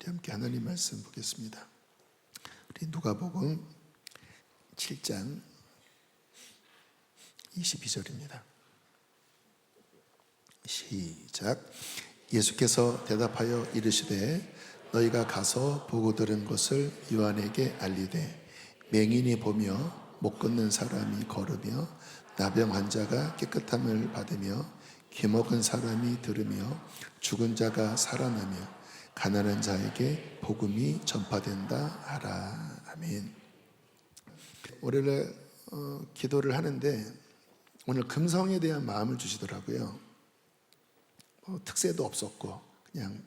함께 하나님 말씀 보겠습니다. 우리 누가복음 7장 22절입니다. 시작. 예수께서 대답하여 이르시되 너희가 가서 보고 들은 것을 요한에게 알리되 맹인이 보며 못 걷는 사람이 걸으며 나병 환자가 깨끗함을 받으며 귀먹은 사람이 들으며 죽은 자가 살아나며 가난한 자에게 복음이 전파된다 하라. 아멘. 월요일에 기도를 하는데 오늘 금성에 대한 마음을 주시더라고요. 특세도 없었고 그냥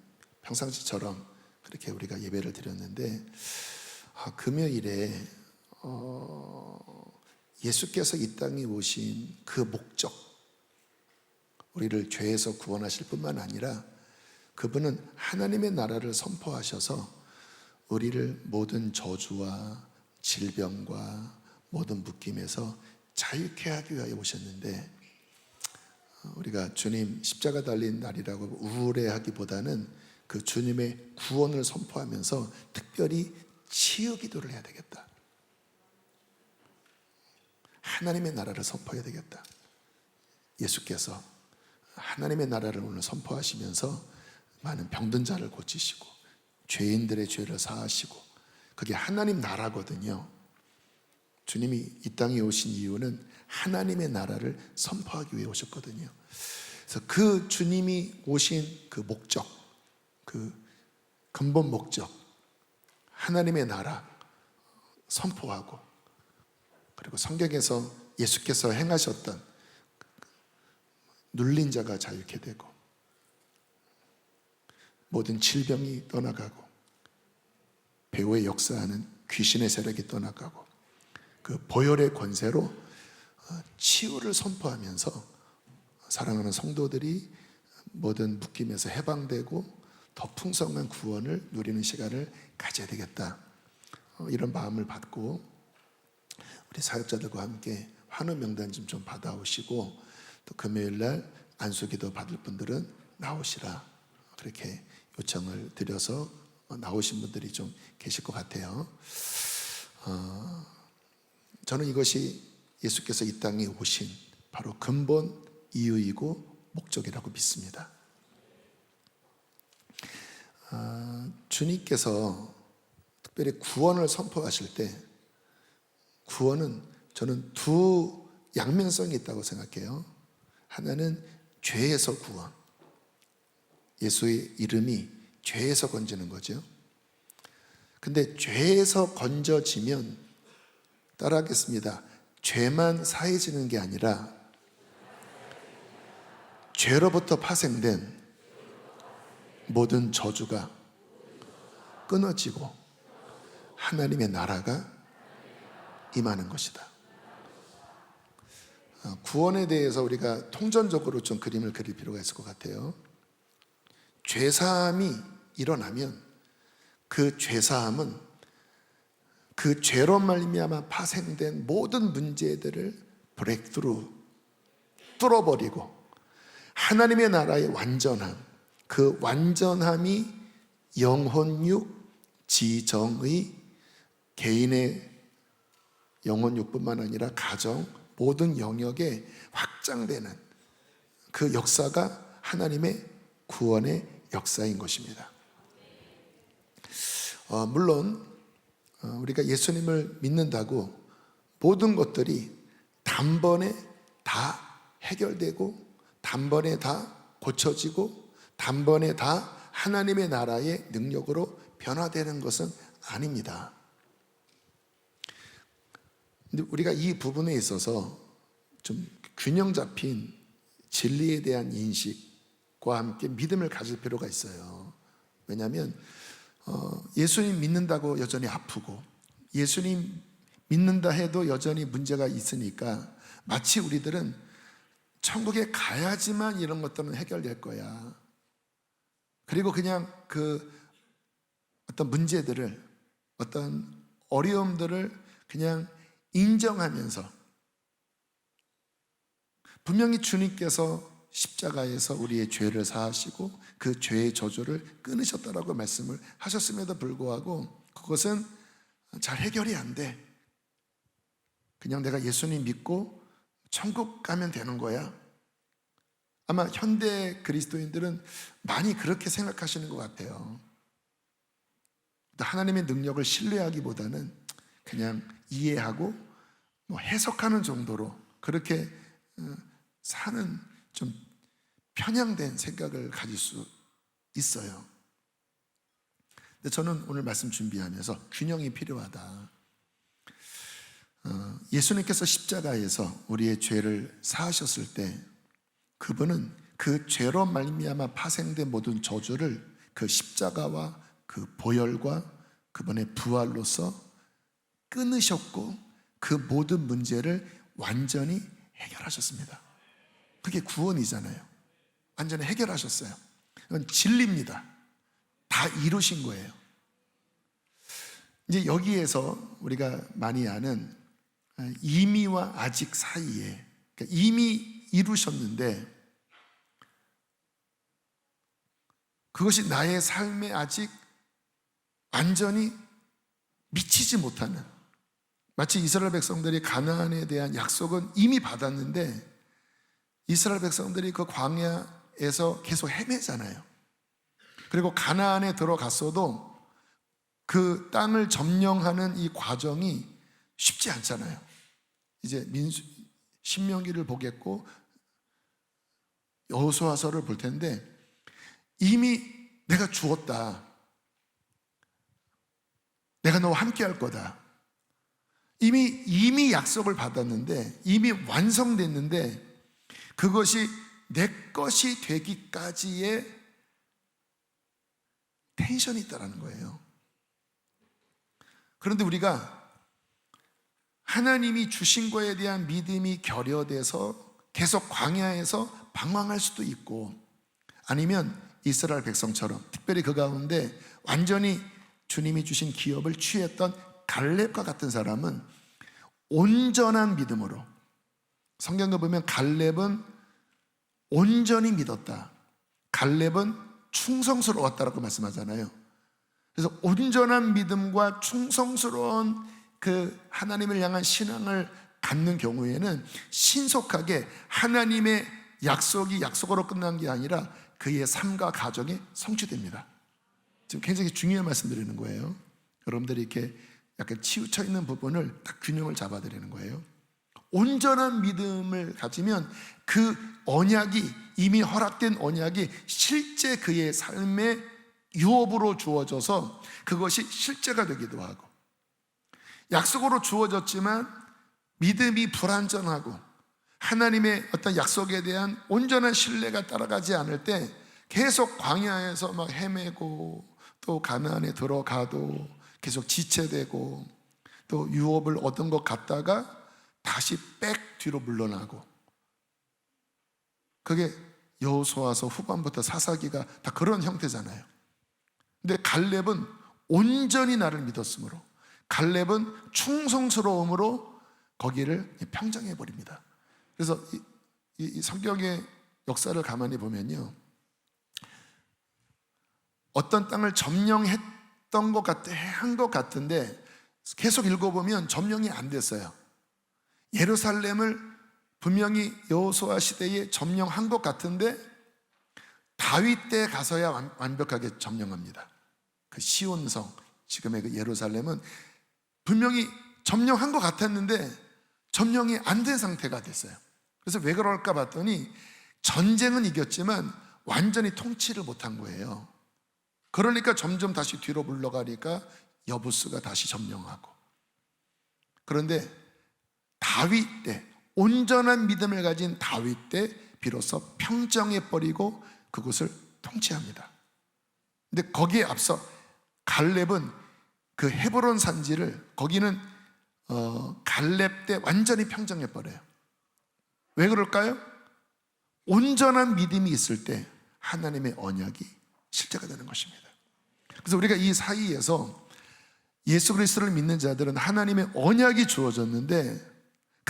평상시처럼 그렇게 우리가 예배를 드렸는데 금요일에 예수께서 이 땅에 오신 그 목적, 우리를 죄에서 구원하실 뿐만 아니라 그분은 하나님의 나라를 선포하셔서 우리를 모든 저주와 질병과 모든 묶임에서 자유케 하기 위하여 오셨는데, 우리가 주님 십자가 달린 날이라고 우울해하기보다는 그 주님의 구원을 선포하면서 특별히 치유 기도를 해야 되겠다. 하나님의 나라를 선포해야 되겠다. 예수께서 하나님의 나라를 오늘 선포하시면서 많은 병든 자를 고치시고 죄인들의 죄를 사하시고, 그게 하나님 나라거든요. 주님이 이 땅에 오신 이유는 하나님의 나라를 선포하기 위해 오셨거든요. 그래서 그 주님이 오신 그 목적, 그 근본 목적, 하나님의 나라 선포하고, 그리고 성경에서 예수께서 행하셨던 눌린 자가 자유케 되고 모든 질병이 떠나가고 배후에 역사하는 귀신의 세력이 떠나가고 그 보혈의 권세로 치유를 선포하면서 사랑하는 성도들이 모든 묶임에서 해방되고 더 풍성한 구원을 누리는 시간을 가져야 되겠다. 이런 마음을 받고 우리 사역자들과 함께 환우 명단 좀 받아오시고, 또 금요일날 안수기도 받을 분들은 나오시라, 그렇게 요청을 드려서 나오신 분들이 좀 계실 것 같아요. 저는 이것이 예수께서 이 땅에 오신 바로 근본 이유이고 목적이라고 믿습니다. 주님께서 특별히 구원을 선포하실 때, 구원은 저는 두 양면성이 있다고 생각해요. 하나는 죄에서 구원, 예수의 이름이 죄에서 건지는 거죠. 근데 죄에서 건져지면, 따라하겠습니다, 죄만 사해지는 게 아니라 죄로부터 파생된 모든 저주가 끊어지고 하나님의 나라가 임하는 것이다. 구원에 대해서 우리가 통전적으로 좀 그림을 그릴 필요가 있을 것 같아요. 죄사함이 일어나면 그 죄사함은 그 죄로 말미암아 파생된 모든 문제들을 브레이크스루, 뚫어버리고 하나님의 나라의 완전함, 그 완전함이 영혼육, 지정의, 개인의 영혼육뿐만 아니라 가정, 모든 영역에 확장되는 그 역사가 하나님의 구원의 역사인 것입니다. 물론 우리가 예수님을 믿는다고 모든 것들이 단번에 다 해결되고 단번에 다 고쳐지고 단번에 다 하나님의 나라의 능력으로 변화되는 것은 아닙니다. 근데 우리가 이 부분에 있어서 좀 균형 잡힌 진리에 대한 인식과 함께 믿음을 가질 필요가 있어요. 왜냐하면 예수님 믿는다고 여전히 아프고 예수님 믿는다 해도 여전히 문제가 있으니까 마치 우리들은 천국에 가야지만 이런 것들은 해결될 거야. 그리고 그냥 그 어떤 문제들을, 어떤 어려움들을 그냥 인정하면서, 분명히 주님께서 십자가에서 우리의 죄를 사하시고 그 죄의 저주를 끊으셨다라고 말씀을 하셨음에도 불구하고 그것은 잘 해결이 안 돼. 그냥 내가 예수님 믿고 천국 가면 되는 거야. 아마 현대 그리스도인들은 많이 그렇게 생각하시는 것 같아요. 하나님의 능력을 신뢰하기보다는 그냥 이해하고 해석하는 정도로 그렇게 사는 좀 편향된 생각을 가질 수 있어요. 근데 저는 오늘 말씀 준비하면서 균형이 필요하다. 예수님께서 십자가에서 우리의 죄를 사하셨을 때 그분은 그 죄로 말미암아 파생된 모든 저주를 그 십자가와 그 보혈과 그분의 부활로서 끊으셨고 그 모든 문제를 완전히 해결하셨습니다. 그게 구원이잖아요. 완전히 해결하셨어요. 이건 진리입니다. 다 이루신 거예요. 이제 여기에서 우리가 많이 아는 이미와 아직 사이에, 그러니까 이미 이루셨는데 그것이 나의 삶에 아직 완전히 미치지 못하는, 마치 이스라엘 백성들이 가나안에 대한 약속은 이미 받았는데 이스라엘 백성들이 그 광야에서 계속 헤매잖아요. 그리고 가나안에 들어갔어도 그 땅을 점령하는 이 과정이 쉽지 않잖아요. 이제 신명기를 보겠고 여호수아서를 볼 텐데 이미 내가 주었다. 내가 너와 함께 할 거다. 이미 약속을 받았는데, 이미 완성됐는데 그것이 내 것이 되기까지의 텐션이 있다는 거예요. 그런데 우리가 하나님이 주신 거에 대한 믿음이 결여돼서 계속 광야에서 방황할 수도 있고, 아니면 이스라엘 백성처럼 특별히 그 가운데 완전히 주님이 주신 기업을 취했던 갈렙과 같은 사람은 온전한 믿음으로, 성경에 보면 갈렙은 온전히 믿었다, 갈렙은 충성스러웠다라고 말씀하잖아요. 그래서 온전한 믿음과 충성스러운 그 하나님을 향한 신앙을 갖는 경우에는 신속하게 하나님의 약속이 약속으로 끝난 게 아니라 그의 삶과 가정이 성취됩니다. 지금 굉장히 중요한 말씀 드리는 거예요. 여러분들이 이렇게 약간 치우쳐 있는 부분을 딱 균형을 잡아드리는 거예요. 온전한 믿음을 가지면 그 언약이, 이미 허락된 언약이 실제 그의 삶의 유업으로 주어져서 그것이 실제가 되기도 하고, 약속으로 주어졌지만 믿음이 불완전하고 하나님의 어떤 약속에 대한 온전한 신뢰가 따라가지 않을 때 계속 광야에서 막 헤매고 또 가나안에 들어가도 계속 지체되고 또 유업을 얻은 것 같다가 다시 백 뒤로 물러나고, 그게 여호수아서 후반부터 사사기가 다 그런 형태잖아요. 근데 갈렙은 온전히 나를 믿었으므로, 갈렙은 충성스러움으로 거기를 평정해 버립니다. 그래서 이 성경의 역사를 가만히 보면요, 어떤 땅을 점령했던 것 같아, 한 것 같은데 계속 읽어보면 점령이 안 됐어요. 예루살렘을 분명히 여호수아 시대에 점령한 것 같은데 다윗 때 가서야 완벽하게 점령합니다. 그 시온성, 지금의 그 예루살렘은 분명히 점령한 것 같았는데 점령이 안 된 상태가 됐어요. 그래서 왜 그럴까 봤더니 전쟁은 이겼지만 완전히 통치를 못한 거예요. 그러니까 점점 다시 뒤로 물러가니까 여부스가 다시 점령하고, 그런데 다윗 때, 온전한 믿음을 가진 다윗 때 비로소 평정해버리고 그곳을 통치합니다. 근데 거기에 앞서 갈렙은 그 헤브론 산지를, 거기는 갈렙 때 완전히 평정해버려요. 왜 그럴까요? 온전한 믿음이 있을 때 하나님의 언약이 실제가 되는 것입니다. 그래서 우리가 이 사이에서 예수 그리스도를 믿는 자들은 하나님의 언약이 주어졌는데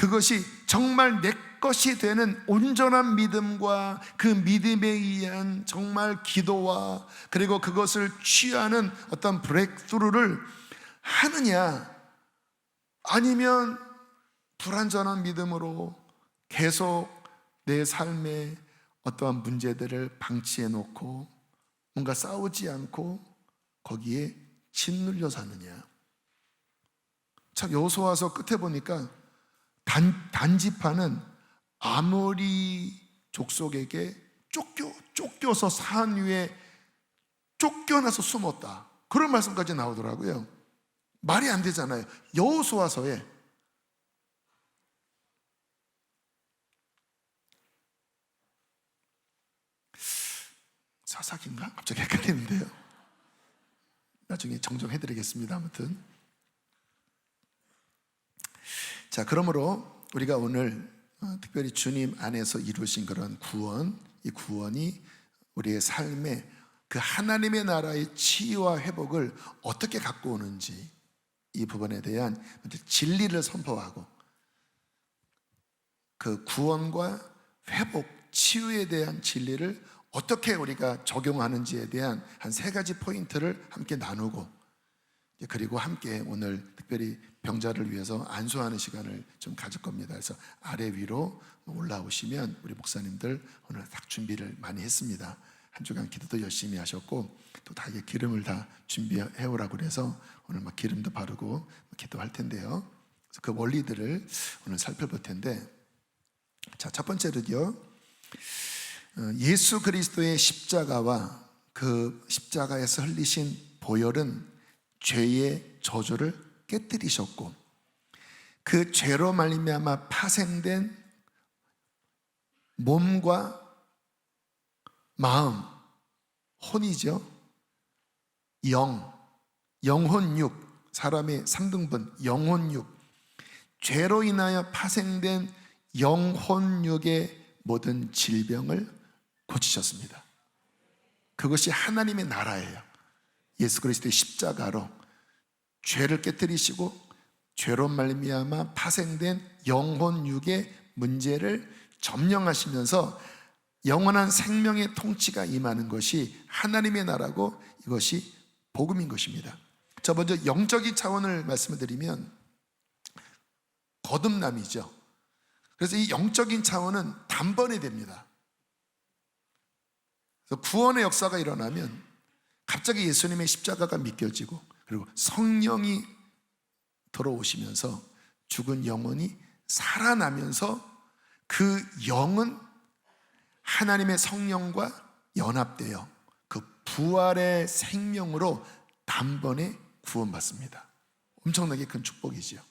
그것이 정말 내 것이 되는 온전한 믿음과 그 믿음에 의한 정말 기도와 그리고 그것을 취하는 어떤 브레이크스루를 하느냐, 아니면 불완전한 믿음으로 계속 내 삶에 어떠한 문제들을 방치해 놓고 뭔가 싸우지 않고 거기에 짓눌려 사느냐. 참 여호수아서 끝에 보니까 단지파는 아모리 족속에게 쫓겨서 산 위에 쫓겨나서 숨었다, 그런 말씀까지 나오더라고요. 말이 안 되잖아요. 여호수아서에 사사기인가? 갑자기 헷갈리는데요. 나중에 정정해드리겠습니다. 아무튼 자, 그러므로 우리가 오늘 특별히 주님 안에서 이루신 그런 구원, 이 구원이 우리의 삶에 그 하나님의 나라의 치유와 회복을 어떻게 갖고 오는지, 이 부분에 대한 진리를 선포하고 그 구원과 회복, 치유에 대한 진리를 어떻게 우리가 적용하는지에 대한 한 3가지 포인트를 함께 나누고, 그리고 함께 오늘 특별히 병자를 위해서 안수하는 시간을 좀 가질 겁니다. 그래서 아래 위로 올라오시면 우리 목사님들 오늘 딱 준비를 많이 했습니다. 한 주간 기도도 열심히 하셨고 또 다 기름을 다 준비해 오라고 그래서 오늘 막 기름도 바르고 기도할 텐데요. 그래서 그 원리들을 오늘 살펴볼 텐데, 자, 첫 번째로요, 예수 그리스도의 십자가와 그 십자가에서 흘리신 보혈은 죄의 저주를 깨뜨리셨고 그 죄로 말미암아 파생된 몸과 마음, 혼이죠. 영혼육, 사람의 3등분 영혼육, 죄로 인하여 파생된 영혼육의 모든 질병을 고치셨습니다. 그것이 하나님의 나라예요. 예수 그리스도의 십자가로 죄를 깨뜨리시고 죄로 말미암아 파생된 영혼육의 문제를 점령하시면서 영원한 생명의 통치가 임하는 것이 하나님의 나라고, 이것이 복음인 것입니다. 자, 먼저 영적인 차원을 말씀을 드리면 거듭남이죠. 그래서 이 영적인 차원은 단번에 됩니다. 그래서 구원의 역사가 일어나면 갑자기 예수님의 십자가가 믿겨지고 그리고 성령이 들어오시면서 죽은 영혼이 살아나면서 그 영은 하나님의 성령과 연합되어 그 부활의 생명으로 단번에 구원받습니다. 엄청나게 큰 축복이지요.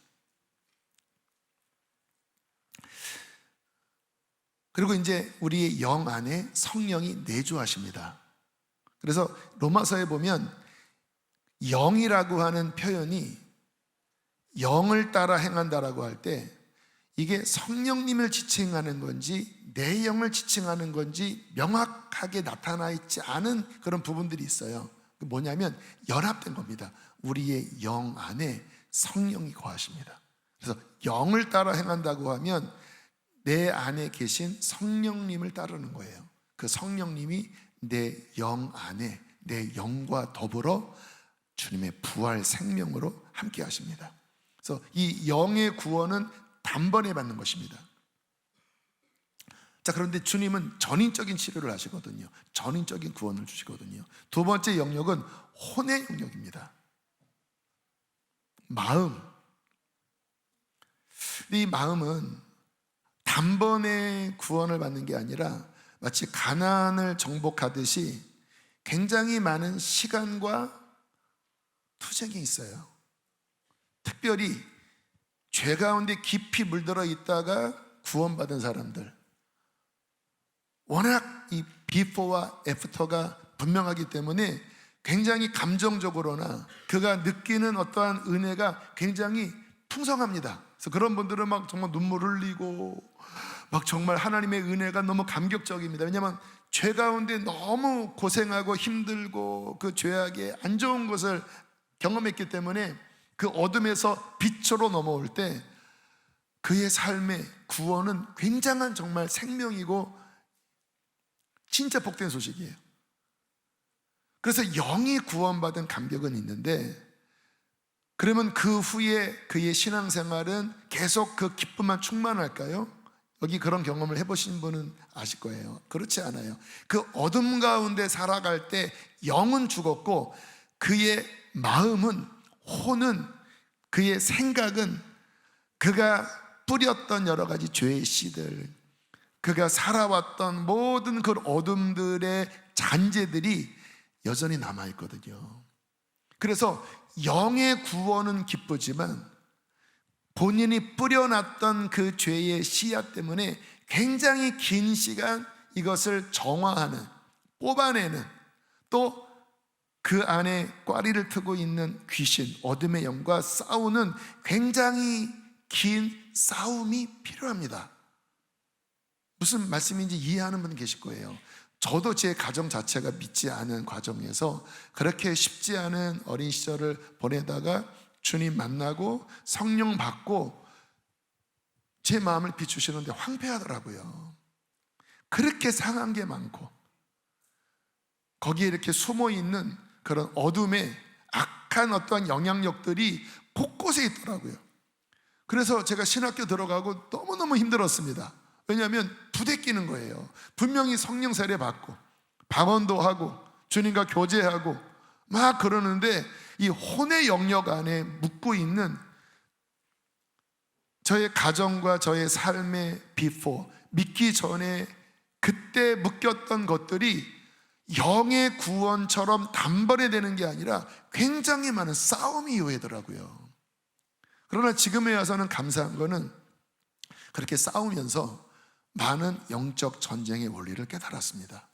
그리고 이제 우리의 영 안에 성령이 내주하십니다. 그래서 로마서에 보면 영이라고 하는 표현이 영을 따라 행한다라고 할 때 이게 성령님을 지칭하는 건지 내 영을 지칭하는 건지 명확하게 나타나 있지 않은 그런 부분들이 있어요. 뭐냐면 연합된 겁니다. 우리의 영 안에 성령이 거하십니다. 그래서 영을 따라 행한다고 하면 내 안에 계신 성령님을 따르는 거예요. 그 성령님이 내 영 안에, 내 영과 더불어 주님의 부활 생명으로 함께 하십니다. 그래서 이 영의 구원은 단번에 받는 것입니다. 자, 그런데 주님은 전인적인 치료를 하시거든요. 전인적인 구원을 주시거든요. 두 번째 영역은 혼의 영역입니다. 마음. 이 마음은 단번에 구원을 받는 게 아니라 마치 가나안을 정복하듯이 굉장히 많은 시간과 투쟁이 있어요. 특별히 죄 가운데 깊이 물들어 있다가 구원받은 사람들, 워낙 이 비포와 애프터가 분명하기 때문에 굉장히 감정적으로나 그가 느끼는 어떠한 은혜가 굉장히 풍성합니다. 그래서 그런 분들은 막 정말 눈물 흘리고 막 정말 하나님의 은혜가 너무 감격적입니다. 왜냐하면 죄 가운데 너무 고생하고 힘들고 그 죄악의 안 좋은 것을 경험했기 때문에 그 어둠에서 빛으로 넘어올 때 그의 삶의 구원은 굉장한 정말 생명이고 진짜 복된 소식이에요. 그래서 영이 구원받은 감격은 있는데, 그러면 그 후에 그의 신앙생활은 계속 그 기쁨만 충만할까요? 여기 그런 경험을 해보신 분은 아실 거예요. 그렇지 않아요. 그 어둠 가운데 살아갈 때 영은 죽었고, 그의 마음은, 혼은, 그의 생각은 그가 뿌렸던 여러 가지 죄의 씨들, 그가 살아왔던 모든 그 어둠들의 잔재들이 여전히 남아있거든요. 그래서 영의 구원은 기쁘지만 본인이 뿌려놨던 그 죄의 씨앗 때문에 굉장히 긴 시간 이것을 정화하는, 뽑아내는, 또 그 안에 꽈리를 트고 있는 귀신, 어둠의 영과 싸우는 굉장히 긴 싸움이 필요합니다. 무슨 말씀인지 이해하는 분 계실 거예요. 저도 제 가정 자체가 믿지 않은 과정에서 그렇게 쉽지 않은 어린 시절을 보내다가 주님 만나고 성령 받고 제 마음을 비추시는데 황폐하더라고요. 그렇게 상한 게 많고 거기에 이렇게 숨어있는 그런 어둠의 악한 어떠한 영향력들이 곳곳에 있더라고요. 그래서 제가 신학교 들어가고 너무너무 힘들었습니다. 왜냐하면 부대끼는 거예요. 분명히 성령 세례 받고 방언도 하고 주님과 교제하고 막 그러는데 이 혼의 영역 안에 묻고 있는 저의 가정과 저의 삶의 before, 믿기 전에 그때 묶였던 것들이 영의 구원처럼 단번에 되는 게 아니라 굉장히 많은 싸움이 이어지더라고요. 그러나 지금에 와서는 감사한 거는 그렇게 싸우면서 많은 영적 전쟁의 원리를 깨달았습니다.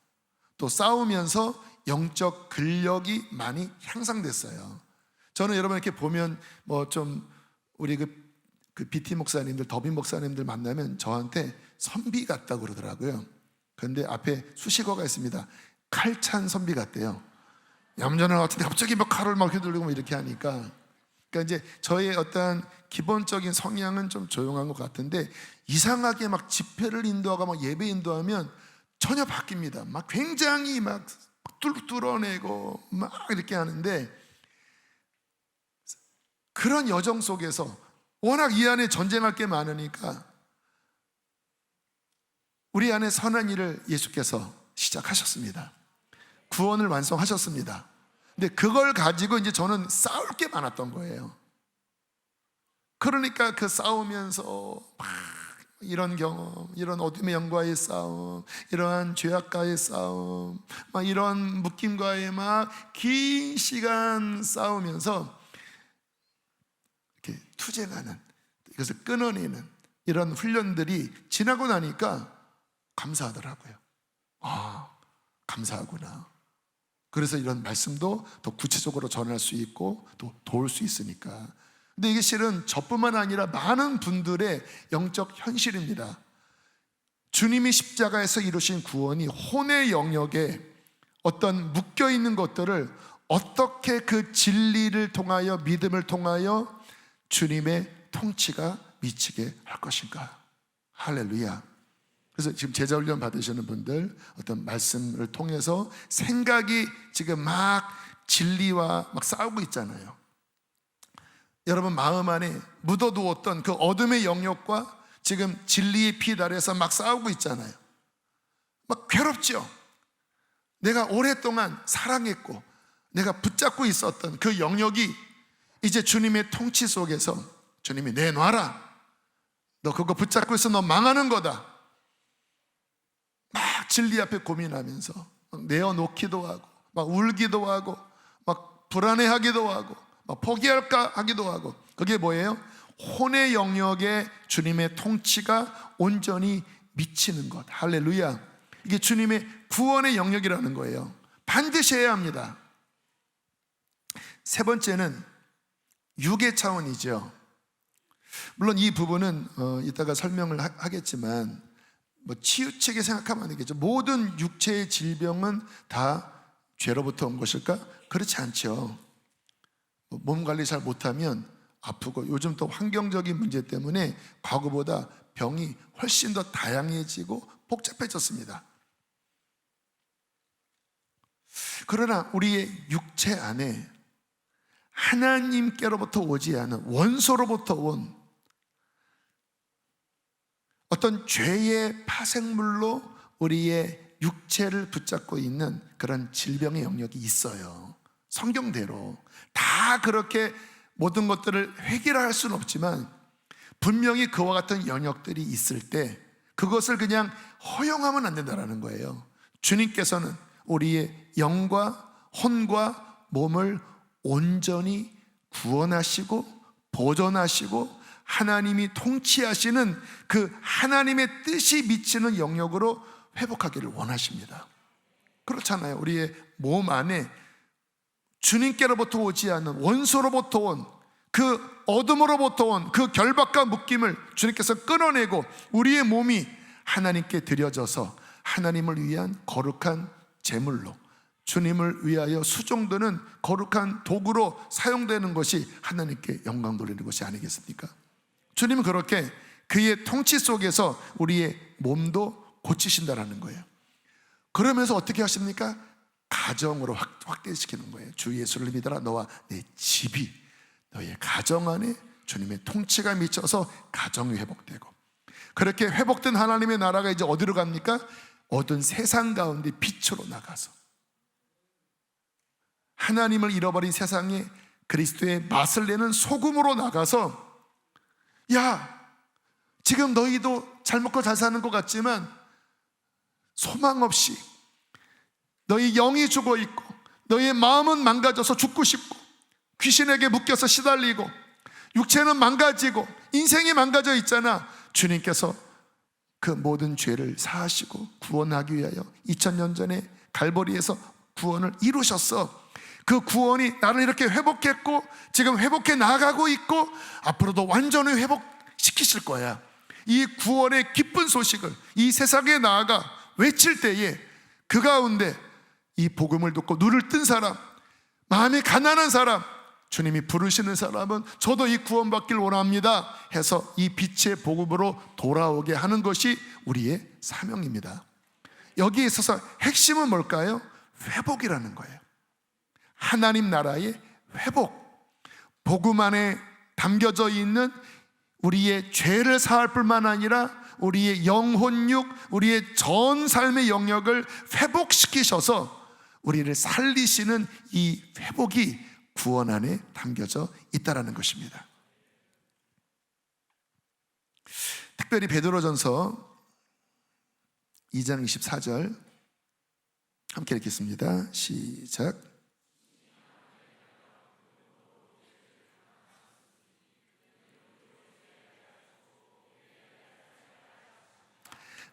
또 싸우면서 영적 근력이 많이 향상됐어요. 저는 여러분 이렇게 보면 뭐 좀 우리 그 BT 목사님들, 더빈 목사님들 만나면 저한테 선비 같다고 그러더라고요. 그런데 앞에 수식어가 있습니다. 칼찬 선비 같대요. 얌전한 것 같은데 갑자기 막 칼을 막 휘둘리고 뭐 이렇게 하니까, 그러니까 이제 저의 어떤 기본적인 성향은 좀 조용한 것 같은데 이상하게 막 집회를 인도하고 막 예배 인도하면 전혀 바뀝니다. 막 굉장히 막 뚫어내고 막 이렇게 하는데, 그런 여정 속에서 워낙 이 안에 전쟁할 게 많으니까 우리 안에 선한 일을 예수께서 시작하셨습니다. 구원을 완성하셨습니다. 근데 그걸 가지고 이제 저는 싸울 게 많았던 거예요. 그러니까 그 싸우면서 막 이런 경험, 이런 어둠의 영과의 싸움, 이러한 죄악과의 싸움, 막 이런 묶임과의 막 긴 시간 싸우면서 이렇게 투쟁하는, 이것을 끊어내는 이런 훈련들이 지나고 나니까 감사하더라고요. 아, 감사하구나. 그래서 이런 말씀도 더 구체적으로 전할 수 있고 또 도울 수 있으니까. 근데 이게 실은 저뿐만 아니라 많은 분들의 영적 현실입니다. 주님이 십자가에서 이루신 구원이 혼의 영역에 어떤 묶여있는 것들을 어떻게 그 진리를 통하여, 믿음을 통하여 주님의 통치가 미치게 할 것인가. 할렐루야. 그래서 지금 제자훈련 받으시는 분들 어떤 말씀을 통해서 생각이 지금 막 진리와 막 싸우고 있잖아요. 여러분 마음 안에 묻어두었던 그 어둠의 영역과 지금 진리의 피달에서 막 싸우고 있잖아요. 막 괴롭죠. 내가 오랫동안 사랑했고 내가 붙잡고 있었던 그 영역이 이제 주님의 통치 속에서 주님이 내놔라. 너 그거 붙잡고 있어 너 망하는 거다. 막 진리 앞에 고민하면서 막 내어놓기도 하고 막 울기도 하고 막 불안해하기도 하고 막 포기할까 하기도 하고, 그게 뭐예요? 혼의 영역에 주님의 통치가 온전히 미치는 것. 할렐루야. 이게 주님의 구원의 영역이라는 거예요. 반드시 해야 합니다. 세 번째는 육의 차원이죠. 물론 이 부분은 이따가 설명을 하겠지만 뭐 치우치게 생각하면 안 되겠죠. 모든 육체의 질병은 다 죄로부터 온 것일까? 그렇지 않죠. 몸 관리 잘 못하면 아프고, 요즘 또 환경적인 문제 때문에 과거보다 병이 훨씬 더 다양해지고 복잡해졌습니다. 그러나 우리의 육체 안에 하나님께로부터 오지 않은 원소로부터 온 어떤 죄의 파생물로 우리의 육체를 붙잡고 있는 그런 질병의 영역이 있어요. 성경대로 다 그렇게 모든 것들을 해결할 수는 없지만 분명히 그와 같은 영역들이 있을 때 그것을 그냥 허용하면 안 된다는 거예요. 주님께서는 우리의 영과 혼과 몸을 온전히 구원하시고 보존하시고 하나님이 통치하시는 그 하나님의 뜻이 미치는 영역으로 회복하기를 원하십니다. 그렇잖아요. 우리의 몸 안에 주님께로부터 오지 않는 원소로부터 온 그 어둠으로부터 온 그 결박과 묶임을 주님께서 끊어내고 우리의 몸이 하나님께 드려져서 하나님을 위한 거룩한 제물로, 주님을 위하여 수종드는 거룩한 도구로 사용되는 것이 하나님께 영광 돌리는 것이 아니겠습니까? 주님은 그렇게 그의 통치 속에서 우리의 몸도 고치신다라는 거예요. 그러면서 어떻게 하십니까? 가정으로 확대시키는 거예요. 주 예수를 믿어라. 너와 내 집이, 너의 가정 안에 주님의 통치가 미쳐서 가정이 회복되고, 그렇게 회복된 하나님의 나라가 이제 어디로 갑니까? 어두운 세상 가운데 빛으로 나가서 하나님을 잃어버린 세상에 그리스도의 맛을 내는 소금으로 나가서, 야, 지금 너희도 잘 먹고 잘 사는 것 같지만 소망 없이 너희 영이 죽어 있고 너희의 마음은 망가져서 죽고 싶고 귀신에게 묶여서 시달리고 육체는 망가지고 인생이 망가져 있잖아. 주님께서 그 모든 죄를 사하시고 구원하기 위하여 2000년 전에 갈보리에서 구원을 이루셨어. 그 구원이 나를 이렇게 회복했고 지금 회복해 나가고 있고 앞으로도 완전히 회복시키실 거야. 이 구원의 기쁜 소식을 이 세상에 나아가 외칠 때에 그 가운데 이 복음을 듣고 눈을 뜬 사람, 마음이 가난한 사람, 주님이 부르시는 사람은 저도 이 구원받길 원합니다 해서 이 빛의 복음으로 돌아오게 하는 것이 우리의 사명입니다. 여기에 있어서 핵심은 뭘까요? 회복이라는 거예요. 하나님 나라의 회복, 복음 안에 담겨져 있는 우리의 죄를 사할 뿐만 아니라 우리의 영혼육, 우리의 전 삶의 영역을 회복시키셔서 우리를 살리시는 이 회복이 구원 안에 담겨져 있다는 것입니다. 특별히 베드로전서 2장 24절 함께 읽겠습니다. 시작.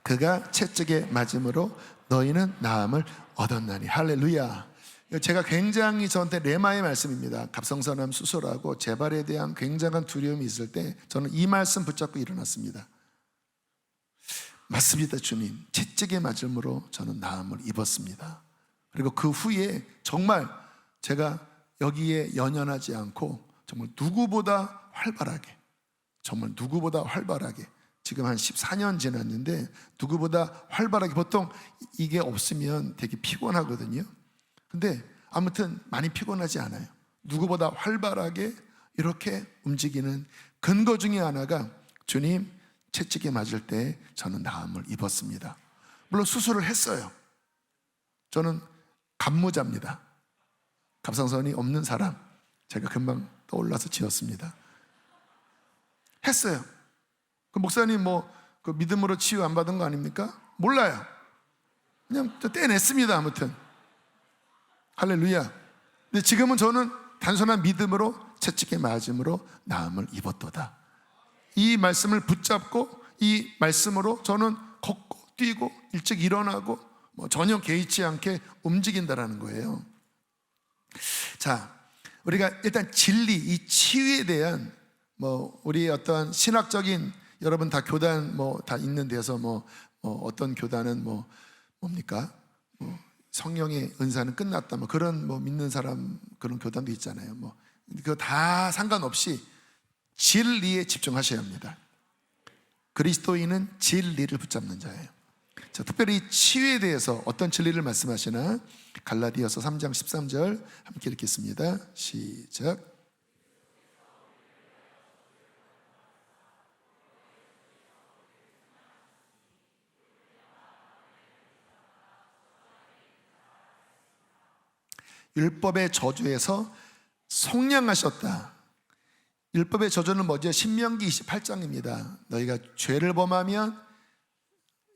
그가 채찍에 맞음으로 너희는 나음을 얻었나니. 할렐루야. 제가 굉장히 저한테 레마의 말씀입니다. 갑성선암 수술하고 재발에 대한 굉장한 두려움이 있을 때 저는 이 말씀 붙잡고 일어났습니다. 맞습니다. 주님, 채찍에 맞음으로 저는 나음을 입었습니다. 그리고 그 후에 정말 제가 여기에 연연하지 않고 정말 누구보다 활발하게, 정말 누구보다 활발하게, 지금 한 14년 지났는데 누구보다 활발하게, 보통 이게 없으면 되게 피곤하거든요. 근데 아무튼 많이 피곤하지 않아요. 누구보다 활발하게 이렇게 움직이는 근거 중에 하나가 주님 채찍에 맞을 때 저는 나음을 입었습니다. 물론 수술을 했어요. 저는 간무자입니다. 갑상선이 없는 사람, 제가 금방 떠올라서 지었습니다. 했어요. 그 목사님 그 믿음으로 치유 안 받은 거 아닙니까? 몰라요. 그냥 떼냈습니다. 아무튼 할렐루야. 근데 지금은 저는 단순한 믿음으로 채찍에 맞음으로 나음을 입었도다. 이 말씀을 붙잡고 이 말씀으로 저는 걷고 뛰고 일찍 일어나고 전혀 개의치 않게 움직인다라는 거예요. 자, 우리가 일단 진리, 이 치유에 대한 우리의 어떤 신학적인, 여러분 다 교단 다 있는 데서 어떤 교단은 뭡니까? 성령의 은사는 끝났다, 그런 믿는 사람 그런 교단도 있잖아요. 그거 다 상관없이 진리에 집중하셔야 합니다. 그리스도인은 진리를 붙잡는 자예요. 자, 특별히 치유에 대해서 어떤 진리를 말씀하시나 갈라디아서 3장 13절 함께 읽겠습니다. 시작. 율법의 저주에서 속량하셨다. 율법의 저주는 뭐죠? 신명기 28장입니다. 너희가 죄를 범하면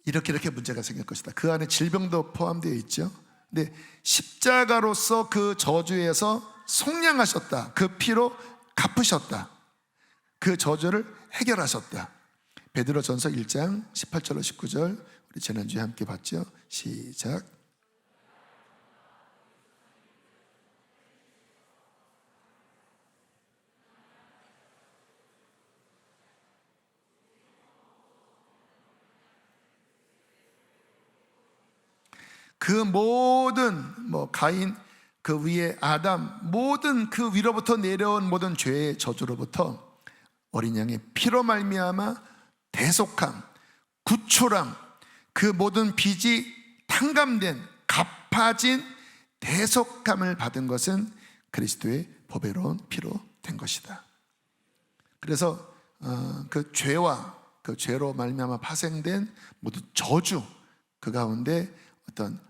이렇게 문제가 생길 것이다. 그 안에 질병도 포함되어 있죠. 근데 십자가로서 그 저주에서 속량하셨다. 그 피로 갚으셨다. 그 저주를 해결하셨다. 베드로전서 1장 18절로 19절 우리 지난주에 함께 봤죠. 시작. 그 모든 가인 그 위에 아담 모든 그 위로부터 내려온 모든 죄의 저주로부터 어린 양의 피로 말미암아 대속함, 구출함, 그 모든 빚이 탕감된 갚아진 대속함을 받은 것은 그리스도의 보배로운 피로 된 것이다. 그래서 그 죄와 그 죄로 말미암아 파생된 모든 저주 그 가운데 어떤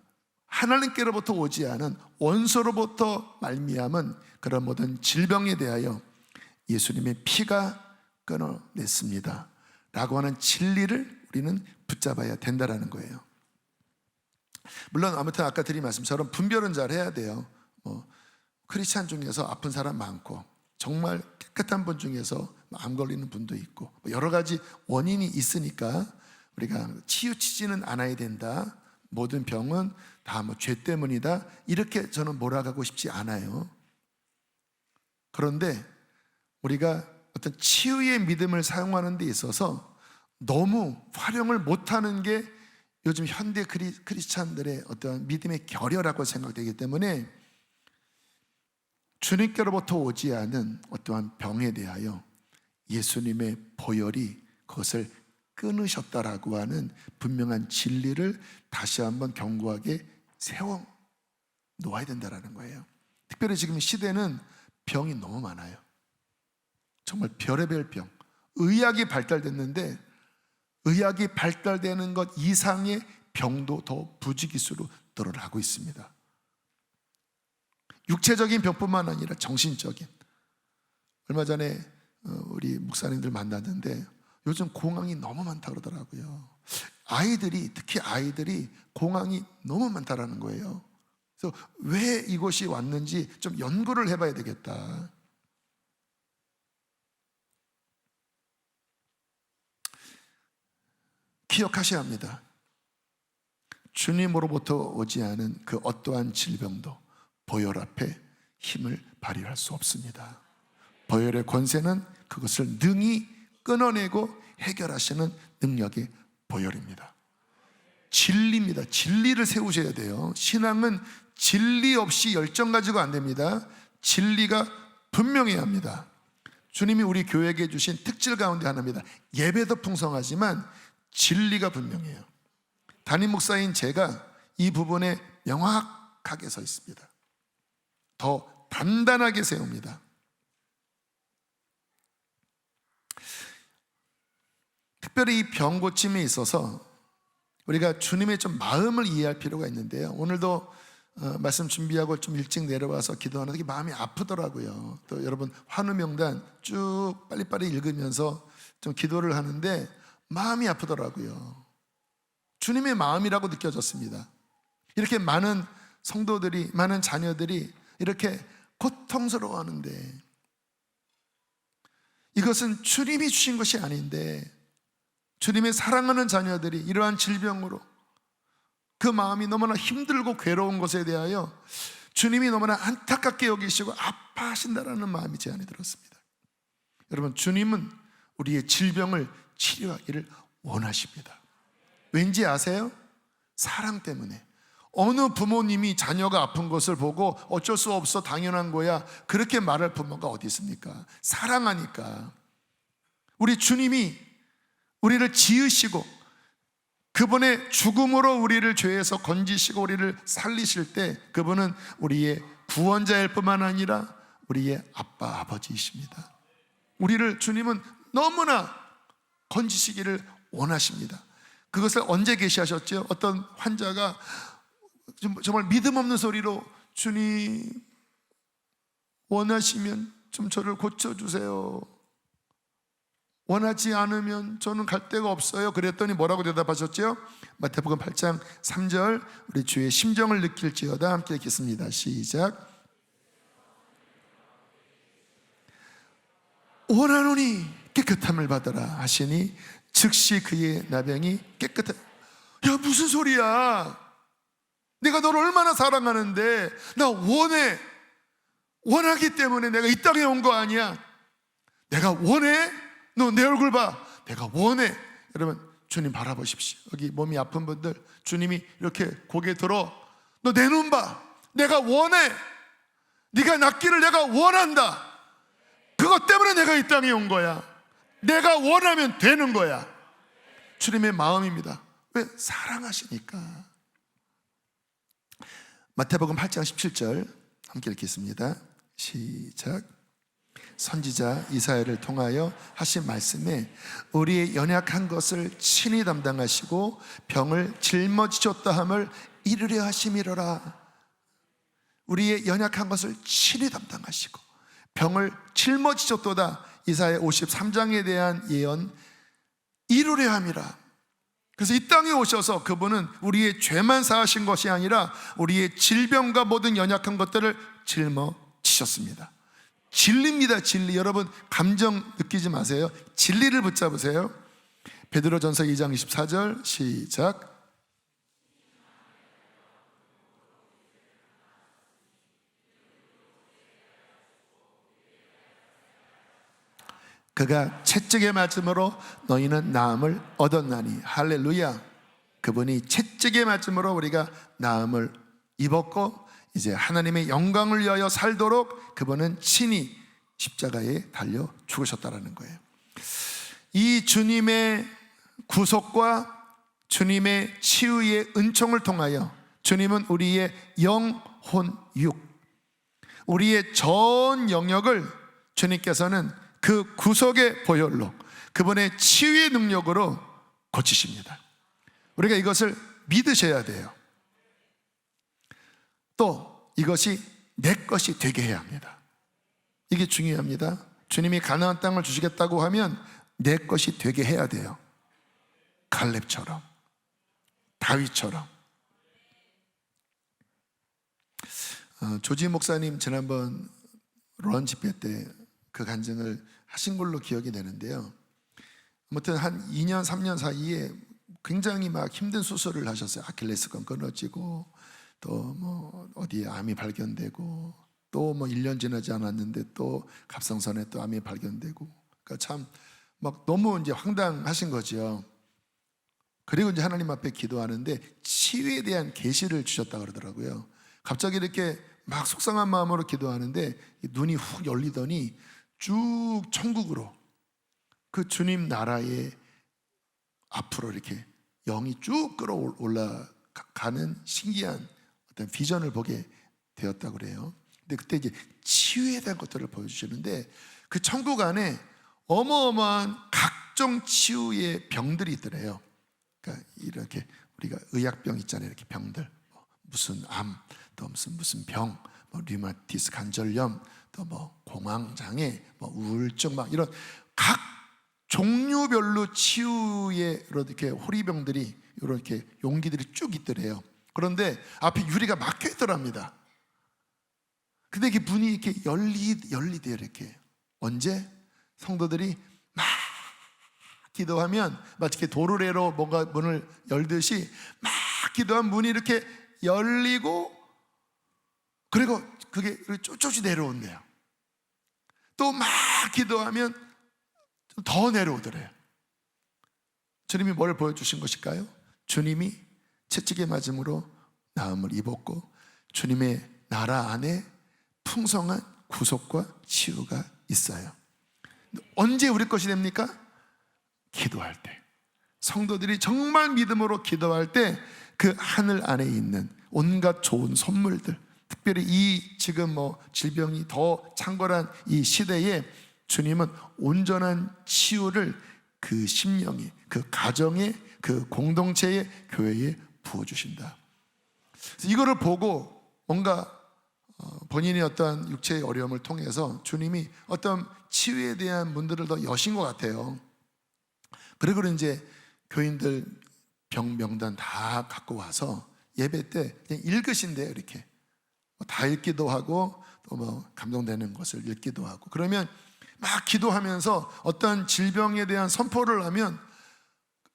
하나님께로부터 오지 않은 원수로부터 말미암은 그런 모든 질병에 대하여 예수님의 피가 끊어냈습니다 라고 하는 진리를 우리는 붙잡아야 된다는 거예요. 물론 아무튼 아까 드린 말씀처럼 분별은 잘 해야 돼요. 크리스찬 중에서 아픈 사람 많고 정말 깨끗한 분 중에서 암 걸리는 분도 있고 여러 가지 원인이 있으니까 우리가 치우치지는 않아야 된다. 모든 병은 다 죄 때문이다 이렇게 저는 몰아가고 싶지 않아요. 그런데 우리가 어떤 치유의 믿음을 사용하는 데 있어서 너무 활용을 못하는 게 요즘 현대 크리스찬들의 어떤 믿음의 결여라고 생각되기 때문에 주님께로부터 오지 않은 어떠한 병에 대하여 예수님의 보혈이 그것을 끊으셨다라고 하는 분명한 진리를 다시 한번 견고하게 세워 놓아야 된다는 거예요. 특별히 지금 시대는 병이 너무 많아요. 정말 별의별 병. 의학이 발달됐는데 의학이 발달되는 것 이상의 병도 더 부지기수로 늘어나고 있습니다. 육체적인 병뿐만 아니라 정신적인. 얼마 전에 우리 목사님들 만났는데 요즘 공황이 너무 많다 그러더라고요. 특히 아이들이 공황이 너무 많다라는 거예요. 그래서 왜 이것이 왔는지 좀 연구를 해봐야 되겠다. 기억하셔야 합니다. 주님으로부터 오지 않은 그 어떠한 질병도 보혈 앞에 힘을 발휘할 수 없습니다. 보혈의 권세는 그것을 능히 끊어내고 해결하시는 능력의 보혈입니다. 진리입니다. 진리를 세우셔야 돼요. 신앙은 진리 없이 열정 가지고 안 됩니다. 진리가 분명해야 합니다. 주님이 우리 교회에게 주신 특질 가운데 하나입니다. 예배도 풍성하지만 진리가 분명해요. 담임 목사인 제가 이 부분에 명확하게 서 있습니다. 더 단단하게 세웁니다. 특별히 이 병 고침에 있어서 우리가 주님의 좀 마음을 이해할 필요가 있는데요. 오늘도 말씀 준비하고 좀 일찍 내려와서 기도하는데 마음이 아프더라고요. 또 여러분 환우 명단 쭉 빨리빨리 읽으면서 좀 기도를 하는데 마음이 아프더라고요. 주님의 마음이라고 느껴졌습니다. 이렇게 많은 성도들이, 많은 자녀들이 이렇게 고통스러워하는데 이것은 주님이 주신 것이 아닌데 주님의 사랑하는 자녀들이 이러한 질병으로 그 마음이 너무나 힘들고 괴로운 것에 대하여 주님이 너무나 안타깝게 여기시고 아파하신다라는 마음이 제 안에 들었습니다. 여러분, 주님은 우리의 질병을 치료하기를 원하십니다. 왠지 아세요? 사랑 때문에. 어느 부모님이 자녀가 아픈 것을 보고 어쩔 수 없어 당연한 거야 그렇게 말할 부모가 어디 있습니까? 사랑하니까. 우리 주님이 우리를 지으시고 그분의 죽음으로 우리를 죄에서 건지시고 우리를 살리실 때 그분은 우리의 구원자일 뿐만 아니라 우리의 아빠, 아버지이십니다. 우리를 주님은 너무나 건지시기를 원하십니다. 그것을 언제 계시하셨죠? 어떤 환자가 정말 믿음 없는 소리로 주님 원하시면 좀 저를 고쳐주세요, 원하지 않으면 저는 갈 데가 없어요. 그랬더니 뭐라고 대답하셨죠? 마태복음 8장 3절, 우리 주의 심정을 느낄지어다. 함께 읽겠습니다. 시작. 원하노니 깨끗함을 받아라 하시니 즉시 그의 나병이 깨끗해. 야, 무슨 소리야? 내가 너를 얼마나 사랑하는데 나 원해. 원하기 때문에 내가 이 땅에 온 거 아니야. 내가 원해? 너 내 얼굴 봐. 내가 원해. 여러분, 주님 바라보십시오. 여기 몸이 아픈 분들, 주님이 이렇게 고개 들어, 너 내 눈 봐. 내가 원해. 네가 낫기를 내가 원한다. 그것 때문에 내가 이 땅에 온 거야. 내가 원하면 되는 거야. 주님의 마음입니다. 왜? 사랑하시니까. 마태복음 8장 17절 함께 읽겠습니다. 시작. 선지자 이사야를 통하여 하신 말씀에 우리의 연약한 것을 친히 담당하시고 병을 짊어지셨다 함을 이루려 하심이로라. 우리의 연약한 것을 친히 담당하시고 병을 짊어지셨도다. 이사야 53장에 대한 예언 이루려 함이라. 그래서 이 땅에 오셔서 그분은 우리의 죄만 사하신 것이 아니라 우리의 질병과 모든 연약한 것들을 짊어지셨습니다. 진리입니다. 진리. 여러분, 감정 느끼지 마세요. 진리를 붙잡으세요. 베드로전서 2장 24절 시작. 그가 채찍에 맞음으로 너희는 나음을 얻었나니. 할렐루야. 그분이 채찍에 맞음으로 우리가 나음을 입었고 이제 하나님의 영광을 위하여 살도록 그분은 친히 십자가에 달려 죽으셨다라는 거예요. 이 주님의 구속과 주님의 치유의 은총을 통하여 주님은 우리의 영혼 육, 우리의 전 영역을 주님께서는 그 구속의 보혈로 그분의 치유의 능력으로 고치십니다. 우리가 이것을 믿으셔야 돼요. 또 이것이 내 것이 되게 해야 합니다. 이게 중요합니다. 주님이 가나안 땅을 주시겠다고 하면 내 것이 되게 해야 돼요. 갈렙처럼, 다윗처럼. 조지 목사님 지난번 런 집회 때 그 간증을 하신 걸로 기억이 되는데요. 아무튼 한 2년 3년 사이에 굉장히 막 힘든 수술을 하셨어요. 아킬레스건 끊어지고 또 뭐 어디에 암이 발견되고 또 뭐 1년 지나지 않았는데 또 갑상선에 또 암이 발견되고, 그러니까 참 막 너무 이제 황당하신 거죠. 그리고 이제 하나님 앞에 기도하는데 치유에 대한 계시를 주셨다 그러더라고요. 갑자기 이렇게 막 속상한 마음으로 기도하는데 눈이 훅 열리더니 쭉 천국으로, 그 주님 나라의 앞으로 이렇게 영이 쭉 끌어올라가는 신기한 어떤 비전을 보게 되었다고 그래요. 근데 그때 이제 치유에 대한 것들을 보여주시는데 그 천국 안에 어마어마한 각종 치유의 병들이 있더래요. 그러니까 이렇게 우리가 의약병 있잖아요. 이렇게 병들, 무슨 암, 또 무슨 병, 뭐 류마티스 관절염, 또 뭐 공황장애, 뭐 우울증, 막 이런 각 종류별로 치유의 이렇게 호리병들이 이렇게 용기들이 쭉 있더래요. 그런데 앞에 유리가 막혀 있더랍니다. 근데 이게 문이 이렇게 열리대요. 이렇게 언제 성도들이 막 기도하면 마치 이렇게 도르래로 뭔가 문을 열듯이 막 기도하면 문이 이렇게 열리고, 그리고 그게 쫄쫄이 내려온대요. 또 막 기도하면 더 내려오더래요. 주님이 뭘 보여주신 것일까요? 주님이 채찍에 맞음으로 나음을 입었고 주님의 나라 안에 풍성한 구속과 치유가 있어요. 언제 우리 것이 됩니까? 기도할 때, 성도들이 정말 믿음으로 기도할 때 그 하늘 안에 있는 온갖 좋은 선물들, 특별히 이 지금 질병이 더 창궐한 이 시대에 주님은 온전한 치유를 그 심령에, 그 가정에, 그 공동체에, 교회에 부어주신다. 이거를 보고 뭔가 본인의 어떤 육체의 어려움을 통해서 주님이 어떤 치유에 대한 문들을 더 여신 것 같아요. 그리고 이제 교인들 병 명단 다 갖고 와서 예배 때 그냥 읽으신대요. 이렇게 다 읽기도 하고 또 감동되는 것을 읽기도 하고, 그러면 막 기도하면서 어떤 질병에 대한 선포를 하면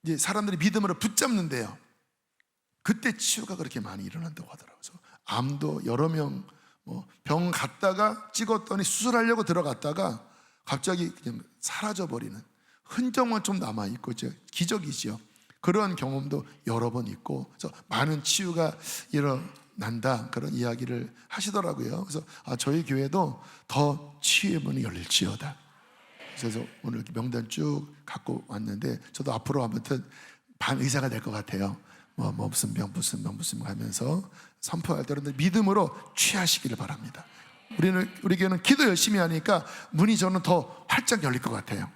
이제 사람들이 믿음으로 붙잡는데요. 그때 치유가 그렇게 많이 일어난다고 하더라고요. 그래서 암도 여러 명 병 갔다가 찍었더니 수술하려고 들어갔다가 갑자기 그냥 사라져버리는, 흔적만 좀 남아있고 기적이지요. 그런 경험도 여러 번 있고, 그래서 많은 치유가 일어난다, 그런 이야기를 하시더라고요. 그래서 저희 교회도 더 치유의 문이 열릴지어다. 그래서 오늘 명단 쭉 갖고 왔는데, 저도 앞으로 아무튼 반 의사가 될 것 같아요. 무슨 병 하면서 선포할 때 여러분들 믿음으로 취하시기를 바랍니다. 우리 교회는 기도 열심히 하니까 문이 저는 더 활짝 열릴 것 같아요.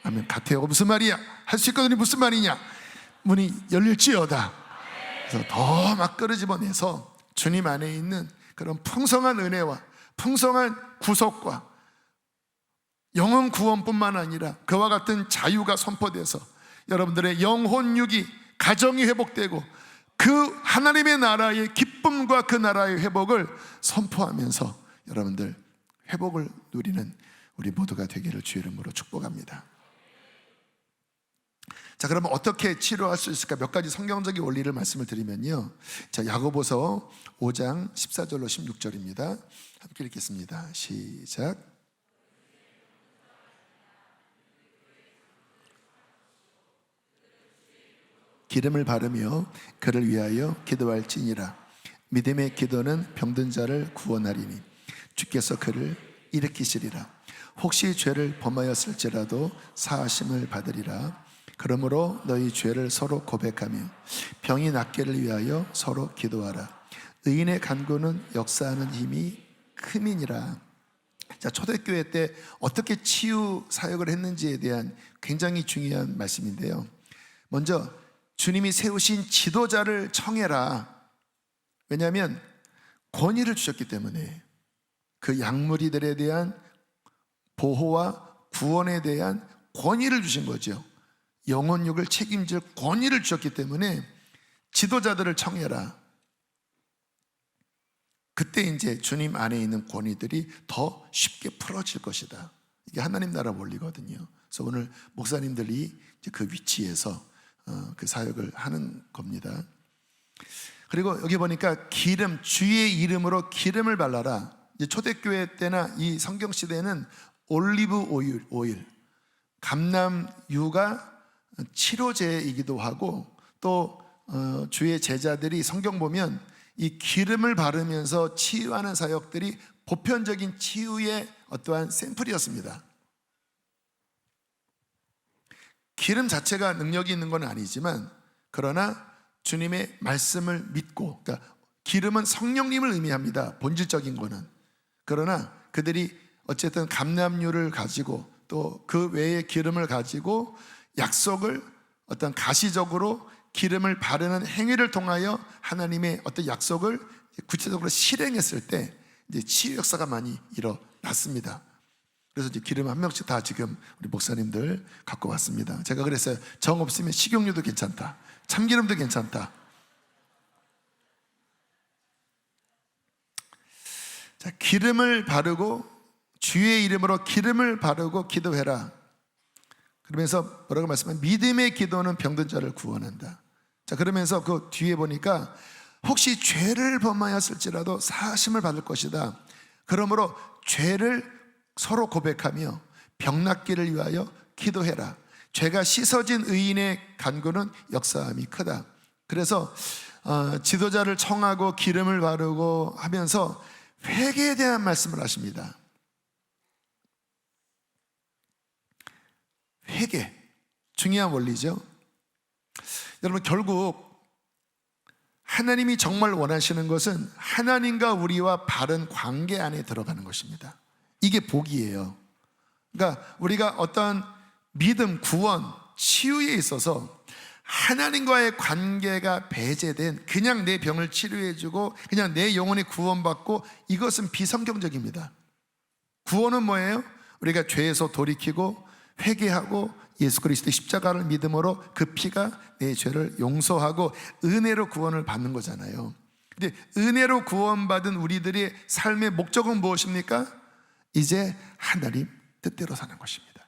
아멘. 같아요. 무슨 말이야? 할 수 있거든요. 무슨 말이냐? 문이 열릴지어다. 그래서 더 막 끌어집어내서 주님 안에 있는 그런 풍성한 은혜와 풍성한 구속과 영혼 구원뿐만 아니라 그와 같은 자유가 선포돼서 여러분들의 영혼 육이, 가정이 회복되고 그 하나님의 나라의 기쁨과 그 나라의 회복을 선포하면서 여러분들 회복을 누리는 우리 모두가 되기를 주의 이름으로 축복합니다. 자, 그러면 어떻게 치료할 수 있을까? 몇 가지 성경적인 원리를 말씀을 드리면요, 자, 야고보서 5장 14절로 16절입니다. 함께 읽겠습니다. 시작. 기름을 바르며 그를 위하여 기도할지니라. 믿음의 기도는 병든 자를 구원하리니 주께서 그를 일으키시리라. 혹시 죄를 범하였을지라도 사하심을 받으리라. 그러므로 너희 죄를 서로 고백하며 병이 낫기를 위하여 서로 기도하라. 의인의 간구는 역사하는 힘이 큼이니라. 자, 초대교회 때 어떻게 치유 사역을 했는지에 대한 굉장히 중요한 말씀인데요, 먼저 주님이 세우신 지도자를 청해라. 왜냐하면 권위를 주셨기 때문에 그 약물이들에 대한 보호와 구원에 대한 권위를 주신 거죠. 영혼육을 책임질 권위를 주셨기 때문에 지도자들을 청해라. 그때 이제 주님 안에 있는 권위들이 더 쉽게 풀어질 것이다. 이게 하나님 나라 원리거든요. 그래서 오늘 목사님들이 이제 그 위치에서 그 사역을 하는 겁니다. 그리고 여기 보니까 기름, 주의 이름으로 기름을 발라라. 이제 초대교회 때나 이 성경 시대에는 올리브 오일, 감람유가 치료제이기도 하고, 또 주의 제자들이 성경 보면 이 기름을 바르면서 치유하는 사역들이 보편적인 치유의 어떠한 샘플이었습니다. 기름 자체가 능력이 있는 건 아니지만, 그러나 주님의 말씀을 믿고, 그러니까 기름은 성령님을 의미합니다, 본질적인 거는. 그러나 그들이 어쨌든 감람유를 가지고 또 그 외의 기름을 가지고 약속을 어떤 가시적으로 기름을 바르는 행위를 통하여 하나님의 어떤 약속을 구체적으로 실행했을 때 이제 치유 역사가 많이 일어났습니다. 그래서 이제 기름 한 명씩 다 지금 우리 목사님들 갖고 왔습니다. 제가 그랬어요. 정 없으면 식용유도 괜찮다, 참기름도 괜찮다. 자, 기름을 바르고, 주의 이름으로 기름을 바르고 기도해라. 그러면서 뭐라고 말씀하면 믿음의 기도는 병든 자를 구원한다. 자, 그러면서 그 뒤에 보니까 혹시 죄를 범하였을지라도 사하심을 받을 것이다. 그러므로 죄를 서로 고백하며 병 낫기를 위하여 기도해라. 죄가 씻어진 의인의 간구는 역사함이 크다. 그래서 지도자를 청하고 기름을 바르고 하면서 회개에 대한 말씀을 하십니다. 회개, 중요한 원리죠. 여러분, 결국 하나님이 정말 원하시는 것은 하나님과 우리와 바른 관계 안에 들어가는 것입니다. 이게 복이에요. 그러니까 우리가 어떤 믿음, 구원, 치유에 있어서 하나님과의 관계가 배제된, 그냥 내 병을 치료해주고 그냥 내 영혼이 구원받고, 이것은 비성경적입니다. 구원은 뭐예요? 우리가 죄에서 돌이키고 회개하고 예수 그리스도의 십자가를 믿음으로 그 피가 내 죄를 용서하고 은혜로 구원을 받는 거잖아요. 근데 은혜로 구원받은 우리들의 삶의 목적은 무엇입니까? 이제 하나님 뜻대로 사는 것입니다.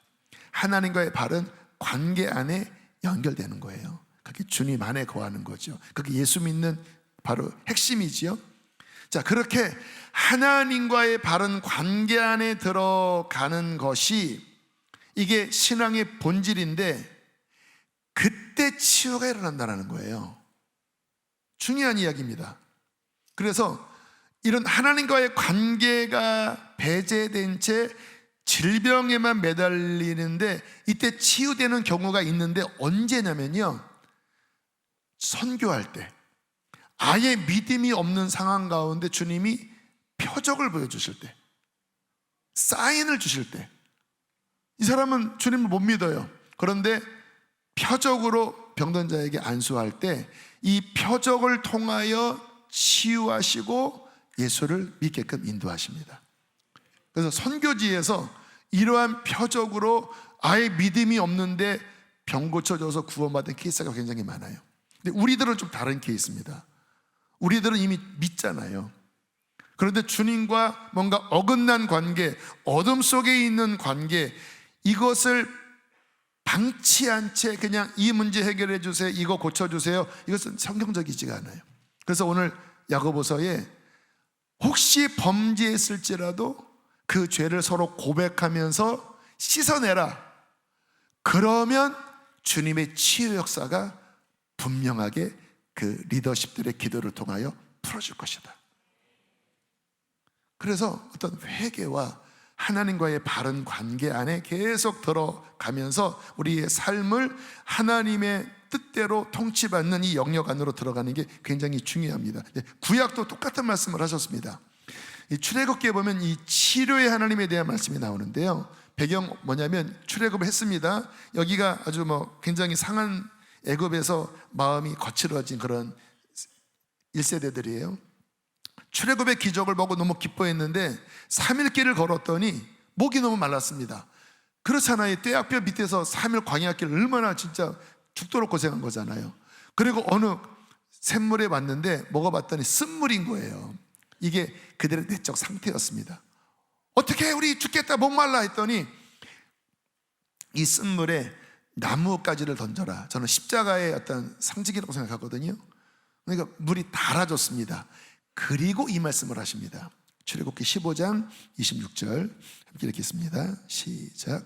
하나님과의 바른 관계 안에 연결되는 거예요. 그게 주님 안에 거하는 거죠. 그게 예수 믿는 바로 핵심이지요. 자, 그렇게 하나님과의 바른 관계 안에 들어가는 것이, 이게 신앙의 본질인데, 그때 치유가 일어난다는 거예요. 중요한 이야기입니다. 그래서 이런 하나님과의 관계가 배제된 채 질병에만 매달리는데, 이때 치유되는 경우가 있는데, 언제냐면요, 선교할 때, 아예 믿음이 없는 상황 가운데 주님이 표적을 보여주실 때, 사인을 주실 때, 이 사람은 주님을 못 믿어요. 그런데 표적으로 병든 자에게 안수할 때 이 표적을 통하여 치유하시고 예수를 믿게끔 인도하십니다. 그래서 선교지에서 이러한 표적으로 아예 믿음이 없는데 병 고쳐져서 구원받은 케이스가 굉장히 많아요. 근데 우리들은 좀 다른 케이스입니다. 우리들은 이미 믿잖아요. 그런데 주님과 뭔가 어긋난 관계, 어둠 속에 있는 관계, 이것을 방치한 채 그냥 이 문제 해결해 주세요, 이거 고쳐주세요, 이것은 성경적이지가 않아요. 그래서 오늘 야고보서에 혹시 범죄했을지라도 그 죄를 서로 고백하면서 씻어내라. 그러면 주님의 치유 역사가 분명하게 그 리더십들의 기도를 통하여 풀어줄 것이다. 그래서 어떤 회개와 하나님과의 바른 관계 안에 계속 들어가면서 우리의 삶을 하나님의 뜻대로 통치받는 이 영역 안으로 들어가는 게 굉장히 중요합니다. 구약도 똑같은 말씀을 하셨습니다. 이 출애굽기에 보면 이 치료의 하나님에 대한 말씀이 나오는데요, 배경 뭐냐면 출애굽을 했습니다. 여기가 아주 굉장히 상한 애굽에서 마음이 거칠어진 그런 1세대들이에요. 출애굽의 기적을 보고 너무 기뻐했는데 3일 길을 걸었더니 목이 너무 말랐습니다. 그렇잖아요. 떼약볕 밑에서 3일 광야길을 얼마나 진짜 죽도록 고생한 거잖아요. 그리고 어느 샘물에 왔는데 먹어봤더니 쓴물인 거예요. 이게 그들의 내적 상태였습니다. 어떻게 우리 죽겠다 목말라 했더니 이 쓴물에 나뭇가지를 던져라. 저는 십자가의 어떤 상징이라고 생각하거든요. 그러니까 물이 달아졌습니다. 그리고 이 말씀을 하십니다. 출애굽기 15장 26절 함께 읽겠습니다. 시작.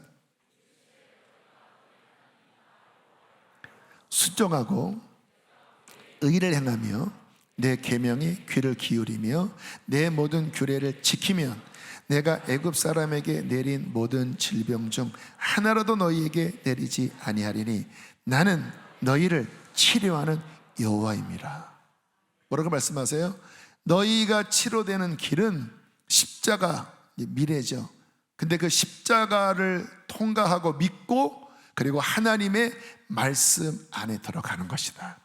순종하고 의를 행하며 내 계명에 귀를 기울이며 내 모든 규례를 지키면 내가 애굽 사람에게 내린 모든 질병 중 하나라도 너희에게 내리지 아니하리니 나는 너희를 치료하는 여호와임이라. 뭐라고 말씀하세요? 너희가 치료되는 길은 십자가, 미래죠. 근데 그 십자가를 통과하고 믿고 그리고 하나님의 말씀 안에 들어가는 것이다.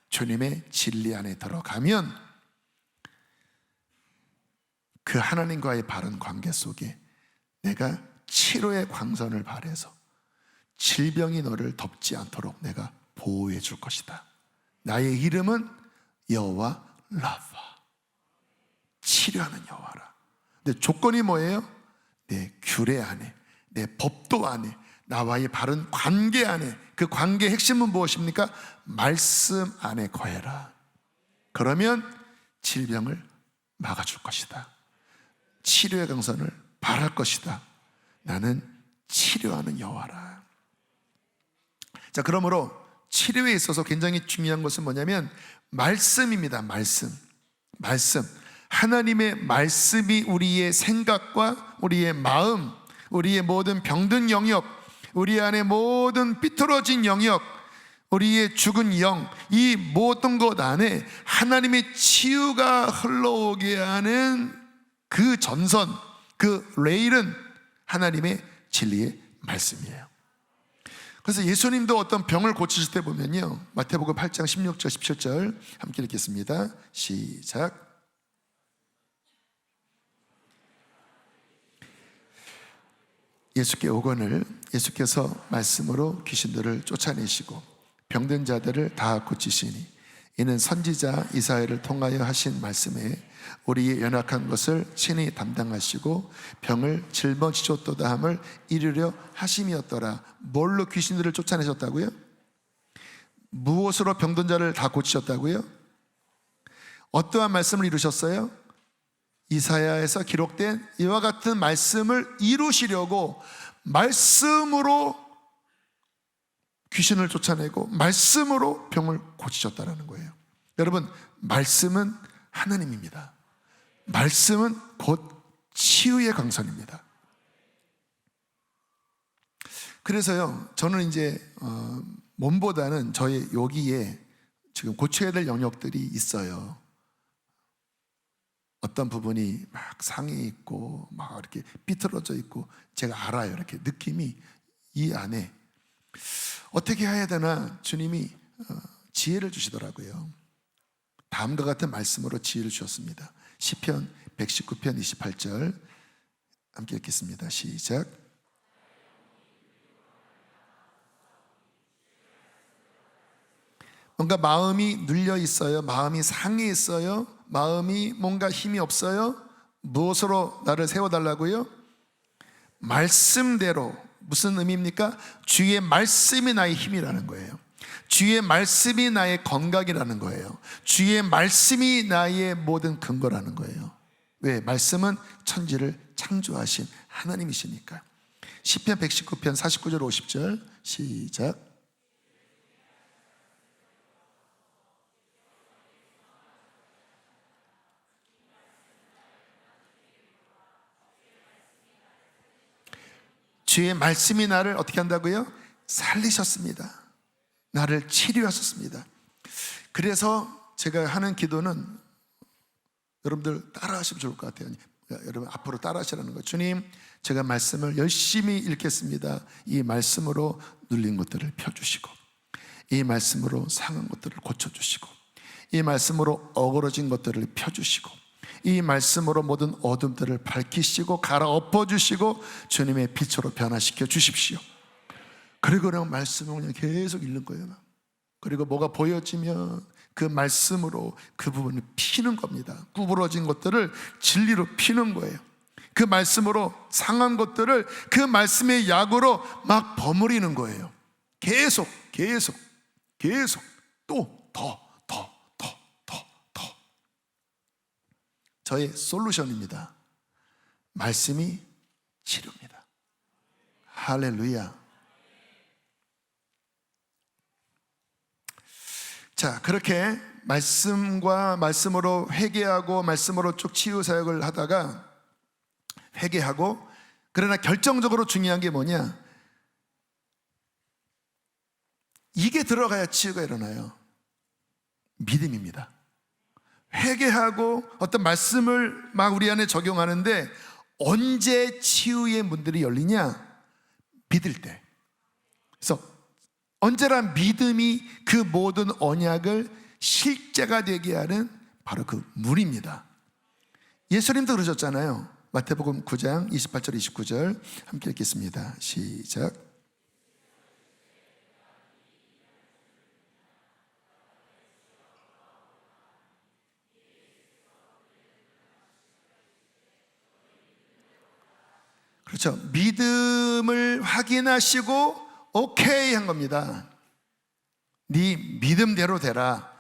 주님의 진리 안에 들어가면 그 하나님과의 바른 관계 속에 내가 치료의 광선을 발해서 질병이 너를 덮지 않도록 내가 보호해 줄 것이다. 나의 이름은 여호와 라파, 치료하는 여호와라. 근데 조건이 뭐예요? 내 규례 안에, 내 법도 안에, 나와의 바른 관계 안에. 그 관계의 핵심은 무엇입니까? 말씀 안에 거해라. 그러면 질병을 막아줄 것이다. 치료의 강선을 발할 것이다. 나는 치료하는 여호와라. 자, 그러므로 치료에 있어서 굉장히 중요한 것은 뭐냐면 말씀입니다. 말씀. 하나님의 말씀이 우리의 생각과 우리의 마음, 우리의 모든 병든 영역, 우리 안에 모든 삐뚤어진 영역, 우리의 죽은 영, 이 모든 것 안에 하나님의 치유가 흘러오게 하는 그 전선, 그 레일은 하나님의 진리의 말씀이에요. 그래서 예수님도 어떤 병을 고치실 때 보면요, 마태복음 8장 16절 17절 함께 읽겠습니다. 시작. 예수께 오거늘 예수께서 말씀으로 귀신들을 쫓아내시고 병든 자들을 다 고치시니 이는 선지자 이사야를 통하여 하신 말씀에 우리의 연약한 것을 친히 담당하시고 병을 짊어지셨도다 함을 이루려 하심이었더라. 뭘로 귀신들을 쫓아내셨다고요? 무엇으로 병든 자를 다 고치셨다고요? 어떠한 말씀을 이루셨어요? 이사야에서 기록된 이와 같은 말씀을 이루시려고 말씀으로 귀신을 쫓아내고 말씀으로 병을 고치셨다는 거예요. 여러분, 말씀은 하나님입니다. 말씀은 곧 치유의 강선입니다. 그래서요, 저는 이제 몸보다는 저의 여기에 지금 고쳐야 될 영역들이 있어요. 어떤 부분이 막 상해 있고 막 이렇게 삐뚤어져 있고 제가 알아요. 이렇게 느낌이 이 안에 어떻게 해야 되나 주님이 지혜를 주시더라고요. 다음과 같은 말씀으로 지혜를 주셨습니다. 시편 119편 28절 함께 읽겠습니다. 시작. 뭔가 마음이 눌려 있어요. 마음이 상해 있어요. 마음이 뭔가 힘이 없어요. 무엇으로 나를 세워달라고요? 말씀대로. 무슨 의미입니까? 주의 말씀이 나의 힘이라는 거예요. 주의 말씀이 나의 건강이라는 거예요. 주의 말씀이 나의 모든 근거라는 거예요. 왜? 말씀은 천지를 창조하신 하나님이시니까. 시편 119편 49절 50절 시작. 주의 말씀이 나를 어떻게 한다고요? 살리셨습니다. 나를 치료하셨습니다. 그래서 제가 하는 기도는 여러분들 따라하시면 좋을 것 같아요. 여러분 앞으로 따라하시라는 거예요. 주님, 제가 말씀을 열심히 읽겠습니다. 이 말씀으로 눌린 것들을 펴주시고, 이 말씀으로 상한 것들을 고쳐주시고, 이 말씀으로 어그러진 것들을 펴주시고, 이 말씀으로 모든 어둠들을 밝히시고 갈아엎어주시고 주님의 빛으로 변화시켜 주십시오. 그리고 그냥 말씀을 그냥 계속 읽는 거예요. 그리고 뭐가 보여지면 그 말씀으로 그 부분을 피는 겁니다. 구부러진 것들을 진리로 피는 거예요. 그 말씀으로 상한 것들을 그 말씀의 약으로 막 버무리는 거예요. 계속 또 더 저의 솔루션입니다. 말씀이 치료입니다. 할렐루야. 자, 그렇게 말씀과 말씀으로 회개하고 말씀으로 쭉 치유 사역을 하다가 회개하고, 그러나 결정적으로 중요한 게 뭐냐? 이게 들어가야 치유가 일어나요. 믿음입니다. 회개하고 어떤 말씀을 막 우리 안에 적용하는데 언제 치유의 문들이 열리냐? 믿을 때. 그래서 언제나 믿음이 그 모든 언약을 실제가 되게 하는 바로 그 물입니다. 예수님도 그러셨잖아요. 마태복음 9장 28절 29절 함께 읽겠습니다. 시작. 그렇죠. 믿음을 확인하시고 오케이 한 겁니다. 네 믿음대로 되라.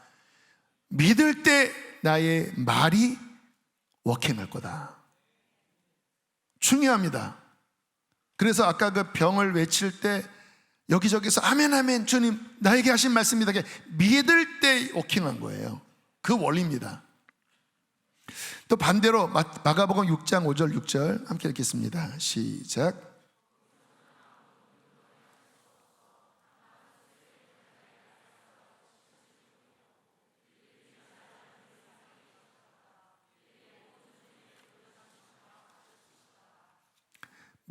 믿을 때 나의 말이 워킹할 거다. 중요합니다. 그래서 아까 그 병을 외칠 때 여기저기서 아멘 아멘 주님 나에게 하신 말씀이다. 믿을 때 워킹한 거예요. 그 원리입니다. 또 반대로 마가복음 6장 5절 6절 함께 읽겠습니다. 시작.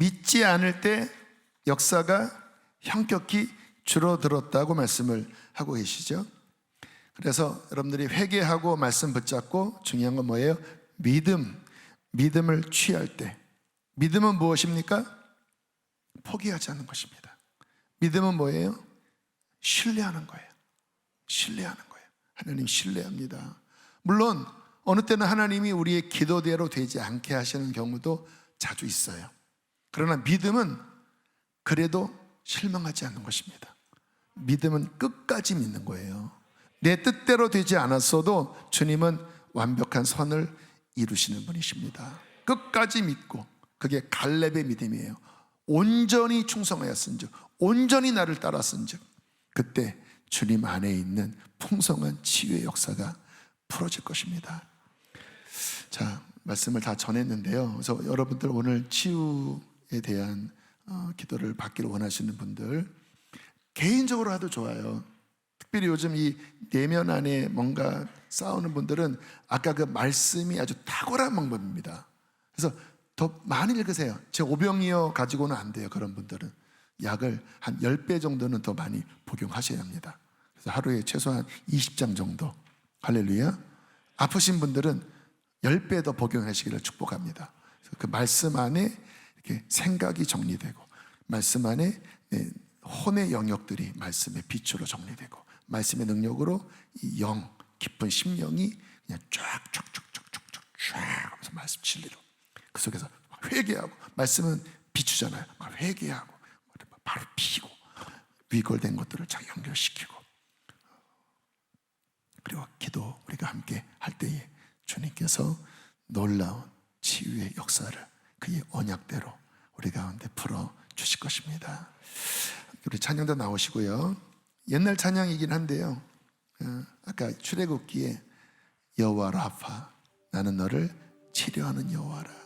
믿지 않을 때 역사가 현격히 줄어들었다고 말씀을 하고 계시죠. 그래서 여러분들이 회개하고 말씀 붙잡고, 중요한 건 뭐예요? 믿음을 취할 때. 믿음은 무엇입니까? 포기하지 않는 것입니다. 믿음은 뭐예요? 신뢰하는 거예요. 신뢰하는 거예요. 하나님 신뢰합니다. 물론 어느 때는 하나님이 우리의 기도대로 되지 않게 하시는 경우도 자주 있어요. 그러나 믿음은 그래도 실망하지 않는 것입니다. 믿음은 끝까지 믿는 거예요. 내 뜻대로 되지 않았어도 주님은 완벽한 선을 이루시는 분이십니다. 끝까지 믿고, 그게 갈렙의 믿음이에요. 온전히 충성하였은즉, 온전히 나를 따랐은즉, 그때 주님 안에 있는 풍성한 치유의 역사가 풀어질 것입니다. 자, 말씀을 다 전했는데요. 그래서 여러분들 오늘 치유에 대한 기도를 받기를 원하시는 분들, 개인적으로 해도 좋아요. 특별히 요즘 이 내면 안에 뭔가 싸우는 분들은 아까 그 말씀이 아주 탁월한 방법입니다. 그래서 더 많이 읽으세요. 제 오병이어 가지고는 안 돼요. 그런 분들은 약을 한 10배 정도는 더 많이 복용하셔야 합니다. 그래서 하루에 최소한 20장 정도. 할렐루야. 아프신 분들은 10배 더 복용하시기를 축복합니다. 그래서 그 말씀 안에 이렇게 생각이 정리되고, 말씀 안에 혼의 영역들이 말씀의 빛으로 정리되고, 말씀의 능력으로 이 영, 깊은 심령이 그냥 쫙 하면서 말씀 진리로, 그 속에서 회개하고, 말씀은 비추잖아요. 막 회개하고 바로 피고, 위골된 것들을 잘 연결시키고, 그리고 기도 우리가 함께 할 때에 주님께서 놀라운 치유의 역사를 그의 언약대로 우리 가운데 풀어 주실 것입니다. 우리 찬양도 나오시고요. 옛날 찬양이긴 한데요, 아까 출애굽기에 여호와 라파, 나는 너를 치료하는 여호와라.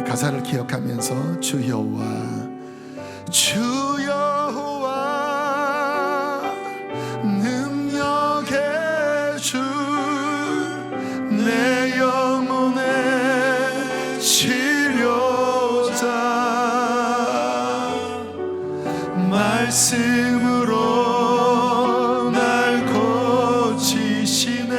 가사를 기억하면서 주 여호와, 주 여호와 능력의 주, 내 영혼의 치료자, 말씀으로 날 고치시네.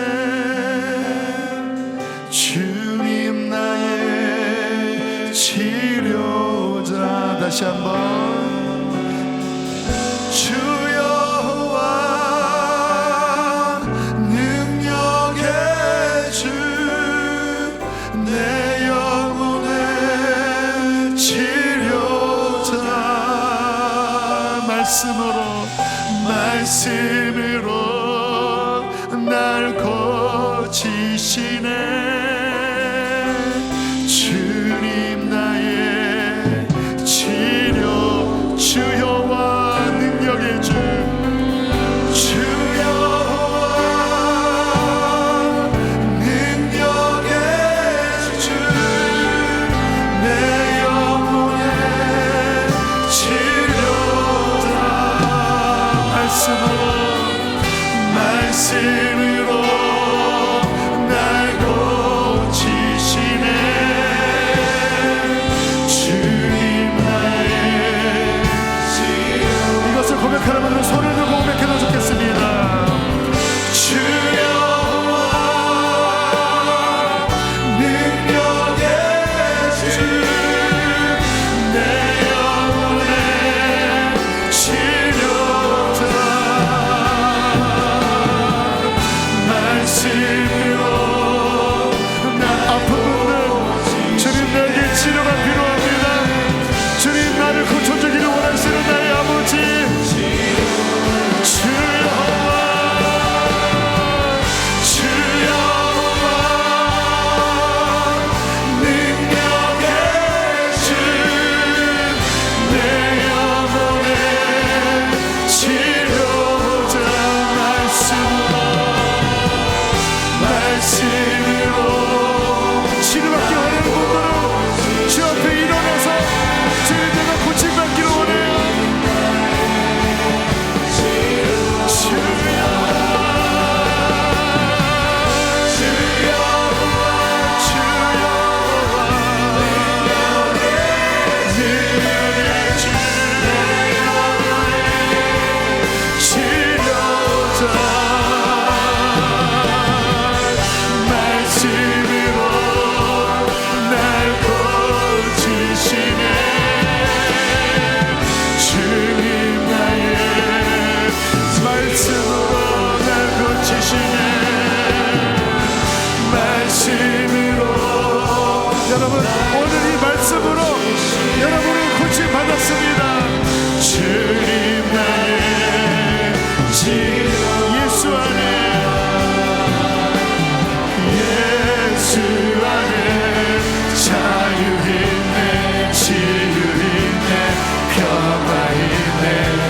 주님 나의 치료자. 다시 한번, 주 여호와 능력의 주, 내 영혼의 치료자, 말씀으로 날 고치시네. 주님 나의 치료, 주 여호와 능력의 주, 주 여호와 능력의 주, 내 영혼의 치료자, 말씀으로 날 고치시네. 주님 나의 치료. 이것을 고백하는 분들은 손을 들고 고백해도 좋겠습니다. 주 여호와 능력의 주, 내 영혼의 치료자,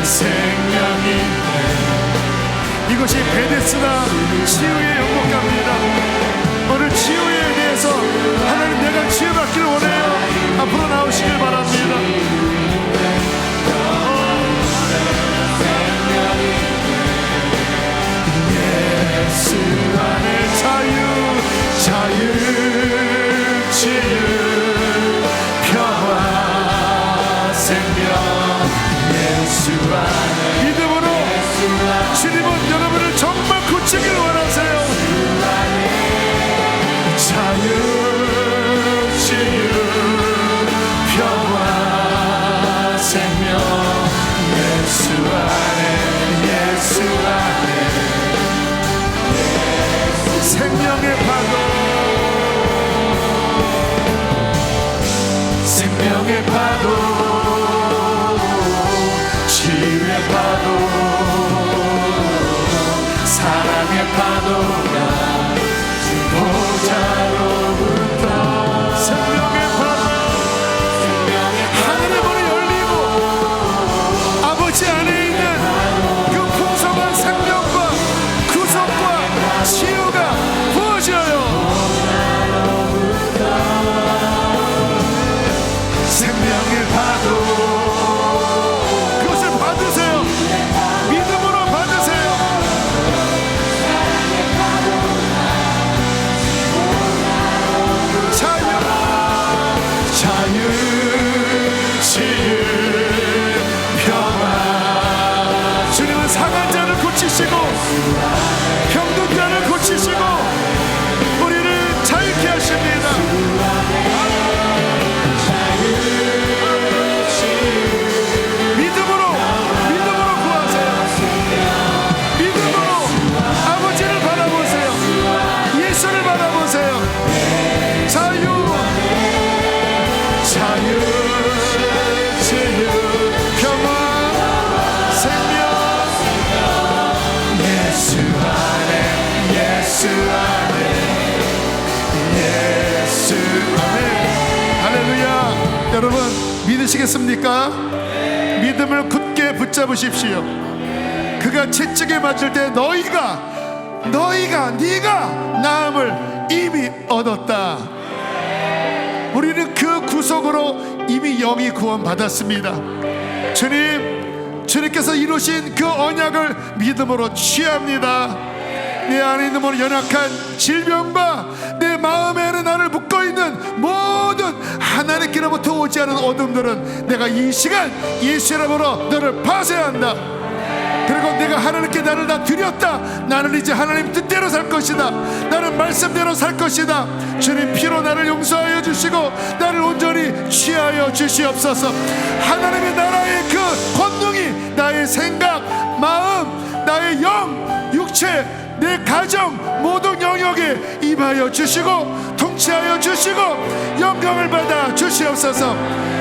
생명이 이것이 베데스다 치유의 연못가입니다. 오늘 치유에 대해서 하나님 내가 치유받기를 원해요. 앞으로 나오시길 바랍니다. 예수 안에 자유 치유 평화 생명 예수 안에 믿음으로 주님은 여러분을 정말 고치기를 원하세요. 자유 치유 평화 생명 예수 안에 생명의 파도 생명의 파도 치유의 파도 사랑의 파도가 보좌로부터 생명의 파도 하늘의 문이 열리고 아버지 안에 있는 그 풍성한 생명과 구속과 치유가 부어져요. 생명의 파도 그것을 받으세요. 믿음으로 받으세요. 자유 치유 평화 주님은 상한 자를 고치시고 병든 자를 고치시고 우리를 자유케 하십니다. 믿음으로 구하세요. 믿음으로 아버지를 바라보세요. 예수를 바라보세요. 자유 치유 평화 생명 예수 안에 할렐루야. 여러분 믿으시겠습니까? 믿음을 굳게 붙잡으십시오. 그가 채찍에 맞을 때 네가 나음을 이미 얻었다. 우리는 그 구속으로 이미 영이 구원받았습니다. 주님께서 이루신 그 언약을 믿음으로 취합니다. 내 안에 있는 모든 연약한 질병과 내 마음에는 나를 묶어있는 모든 하나님께로부터 오지 않은 어둠들은 내가 이 시간 예수의 이름으로 너를 파쇄한다. 그리고 내가 하나님께 나를 다 드렸다. 나는 이제 하나님 뜻대로 살 것이다. 나는 말씀대로 살 것이다. 주님 피로 나를 용서하여 주시고 나를 온전히 취하여 주시옵소서. 하나님의 나라의 그 권능이 나의 생각, 마음, 나의 영, 육체, 내 가정 모든 영역에 임하여 주시고 통치하여 주시고 영광을 받아 주시옵소서.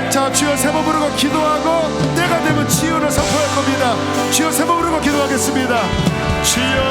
자, 주여 세 번 부르고 기도하고 때가 되면 치유를 선포할 겁니다. 주여 세 번 부르고 기도하겠습니다. 주여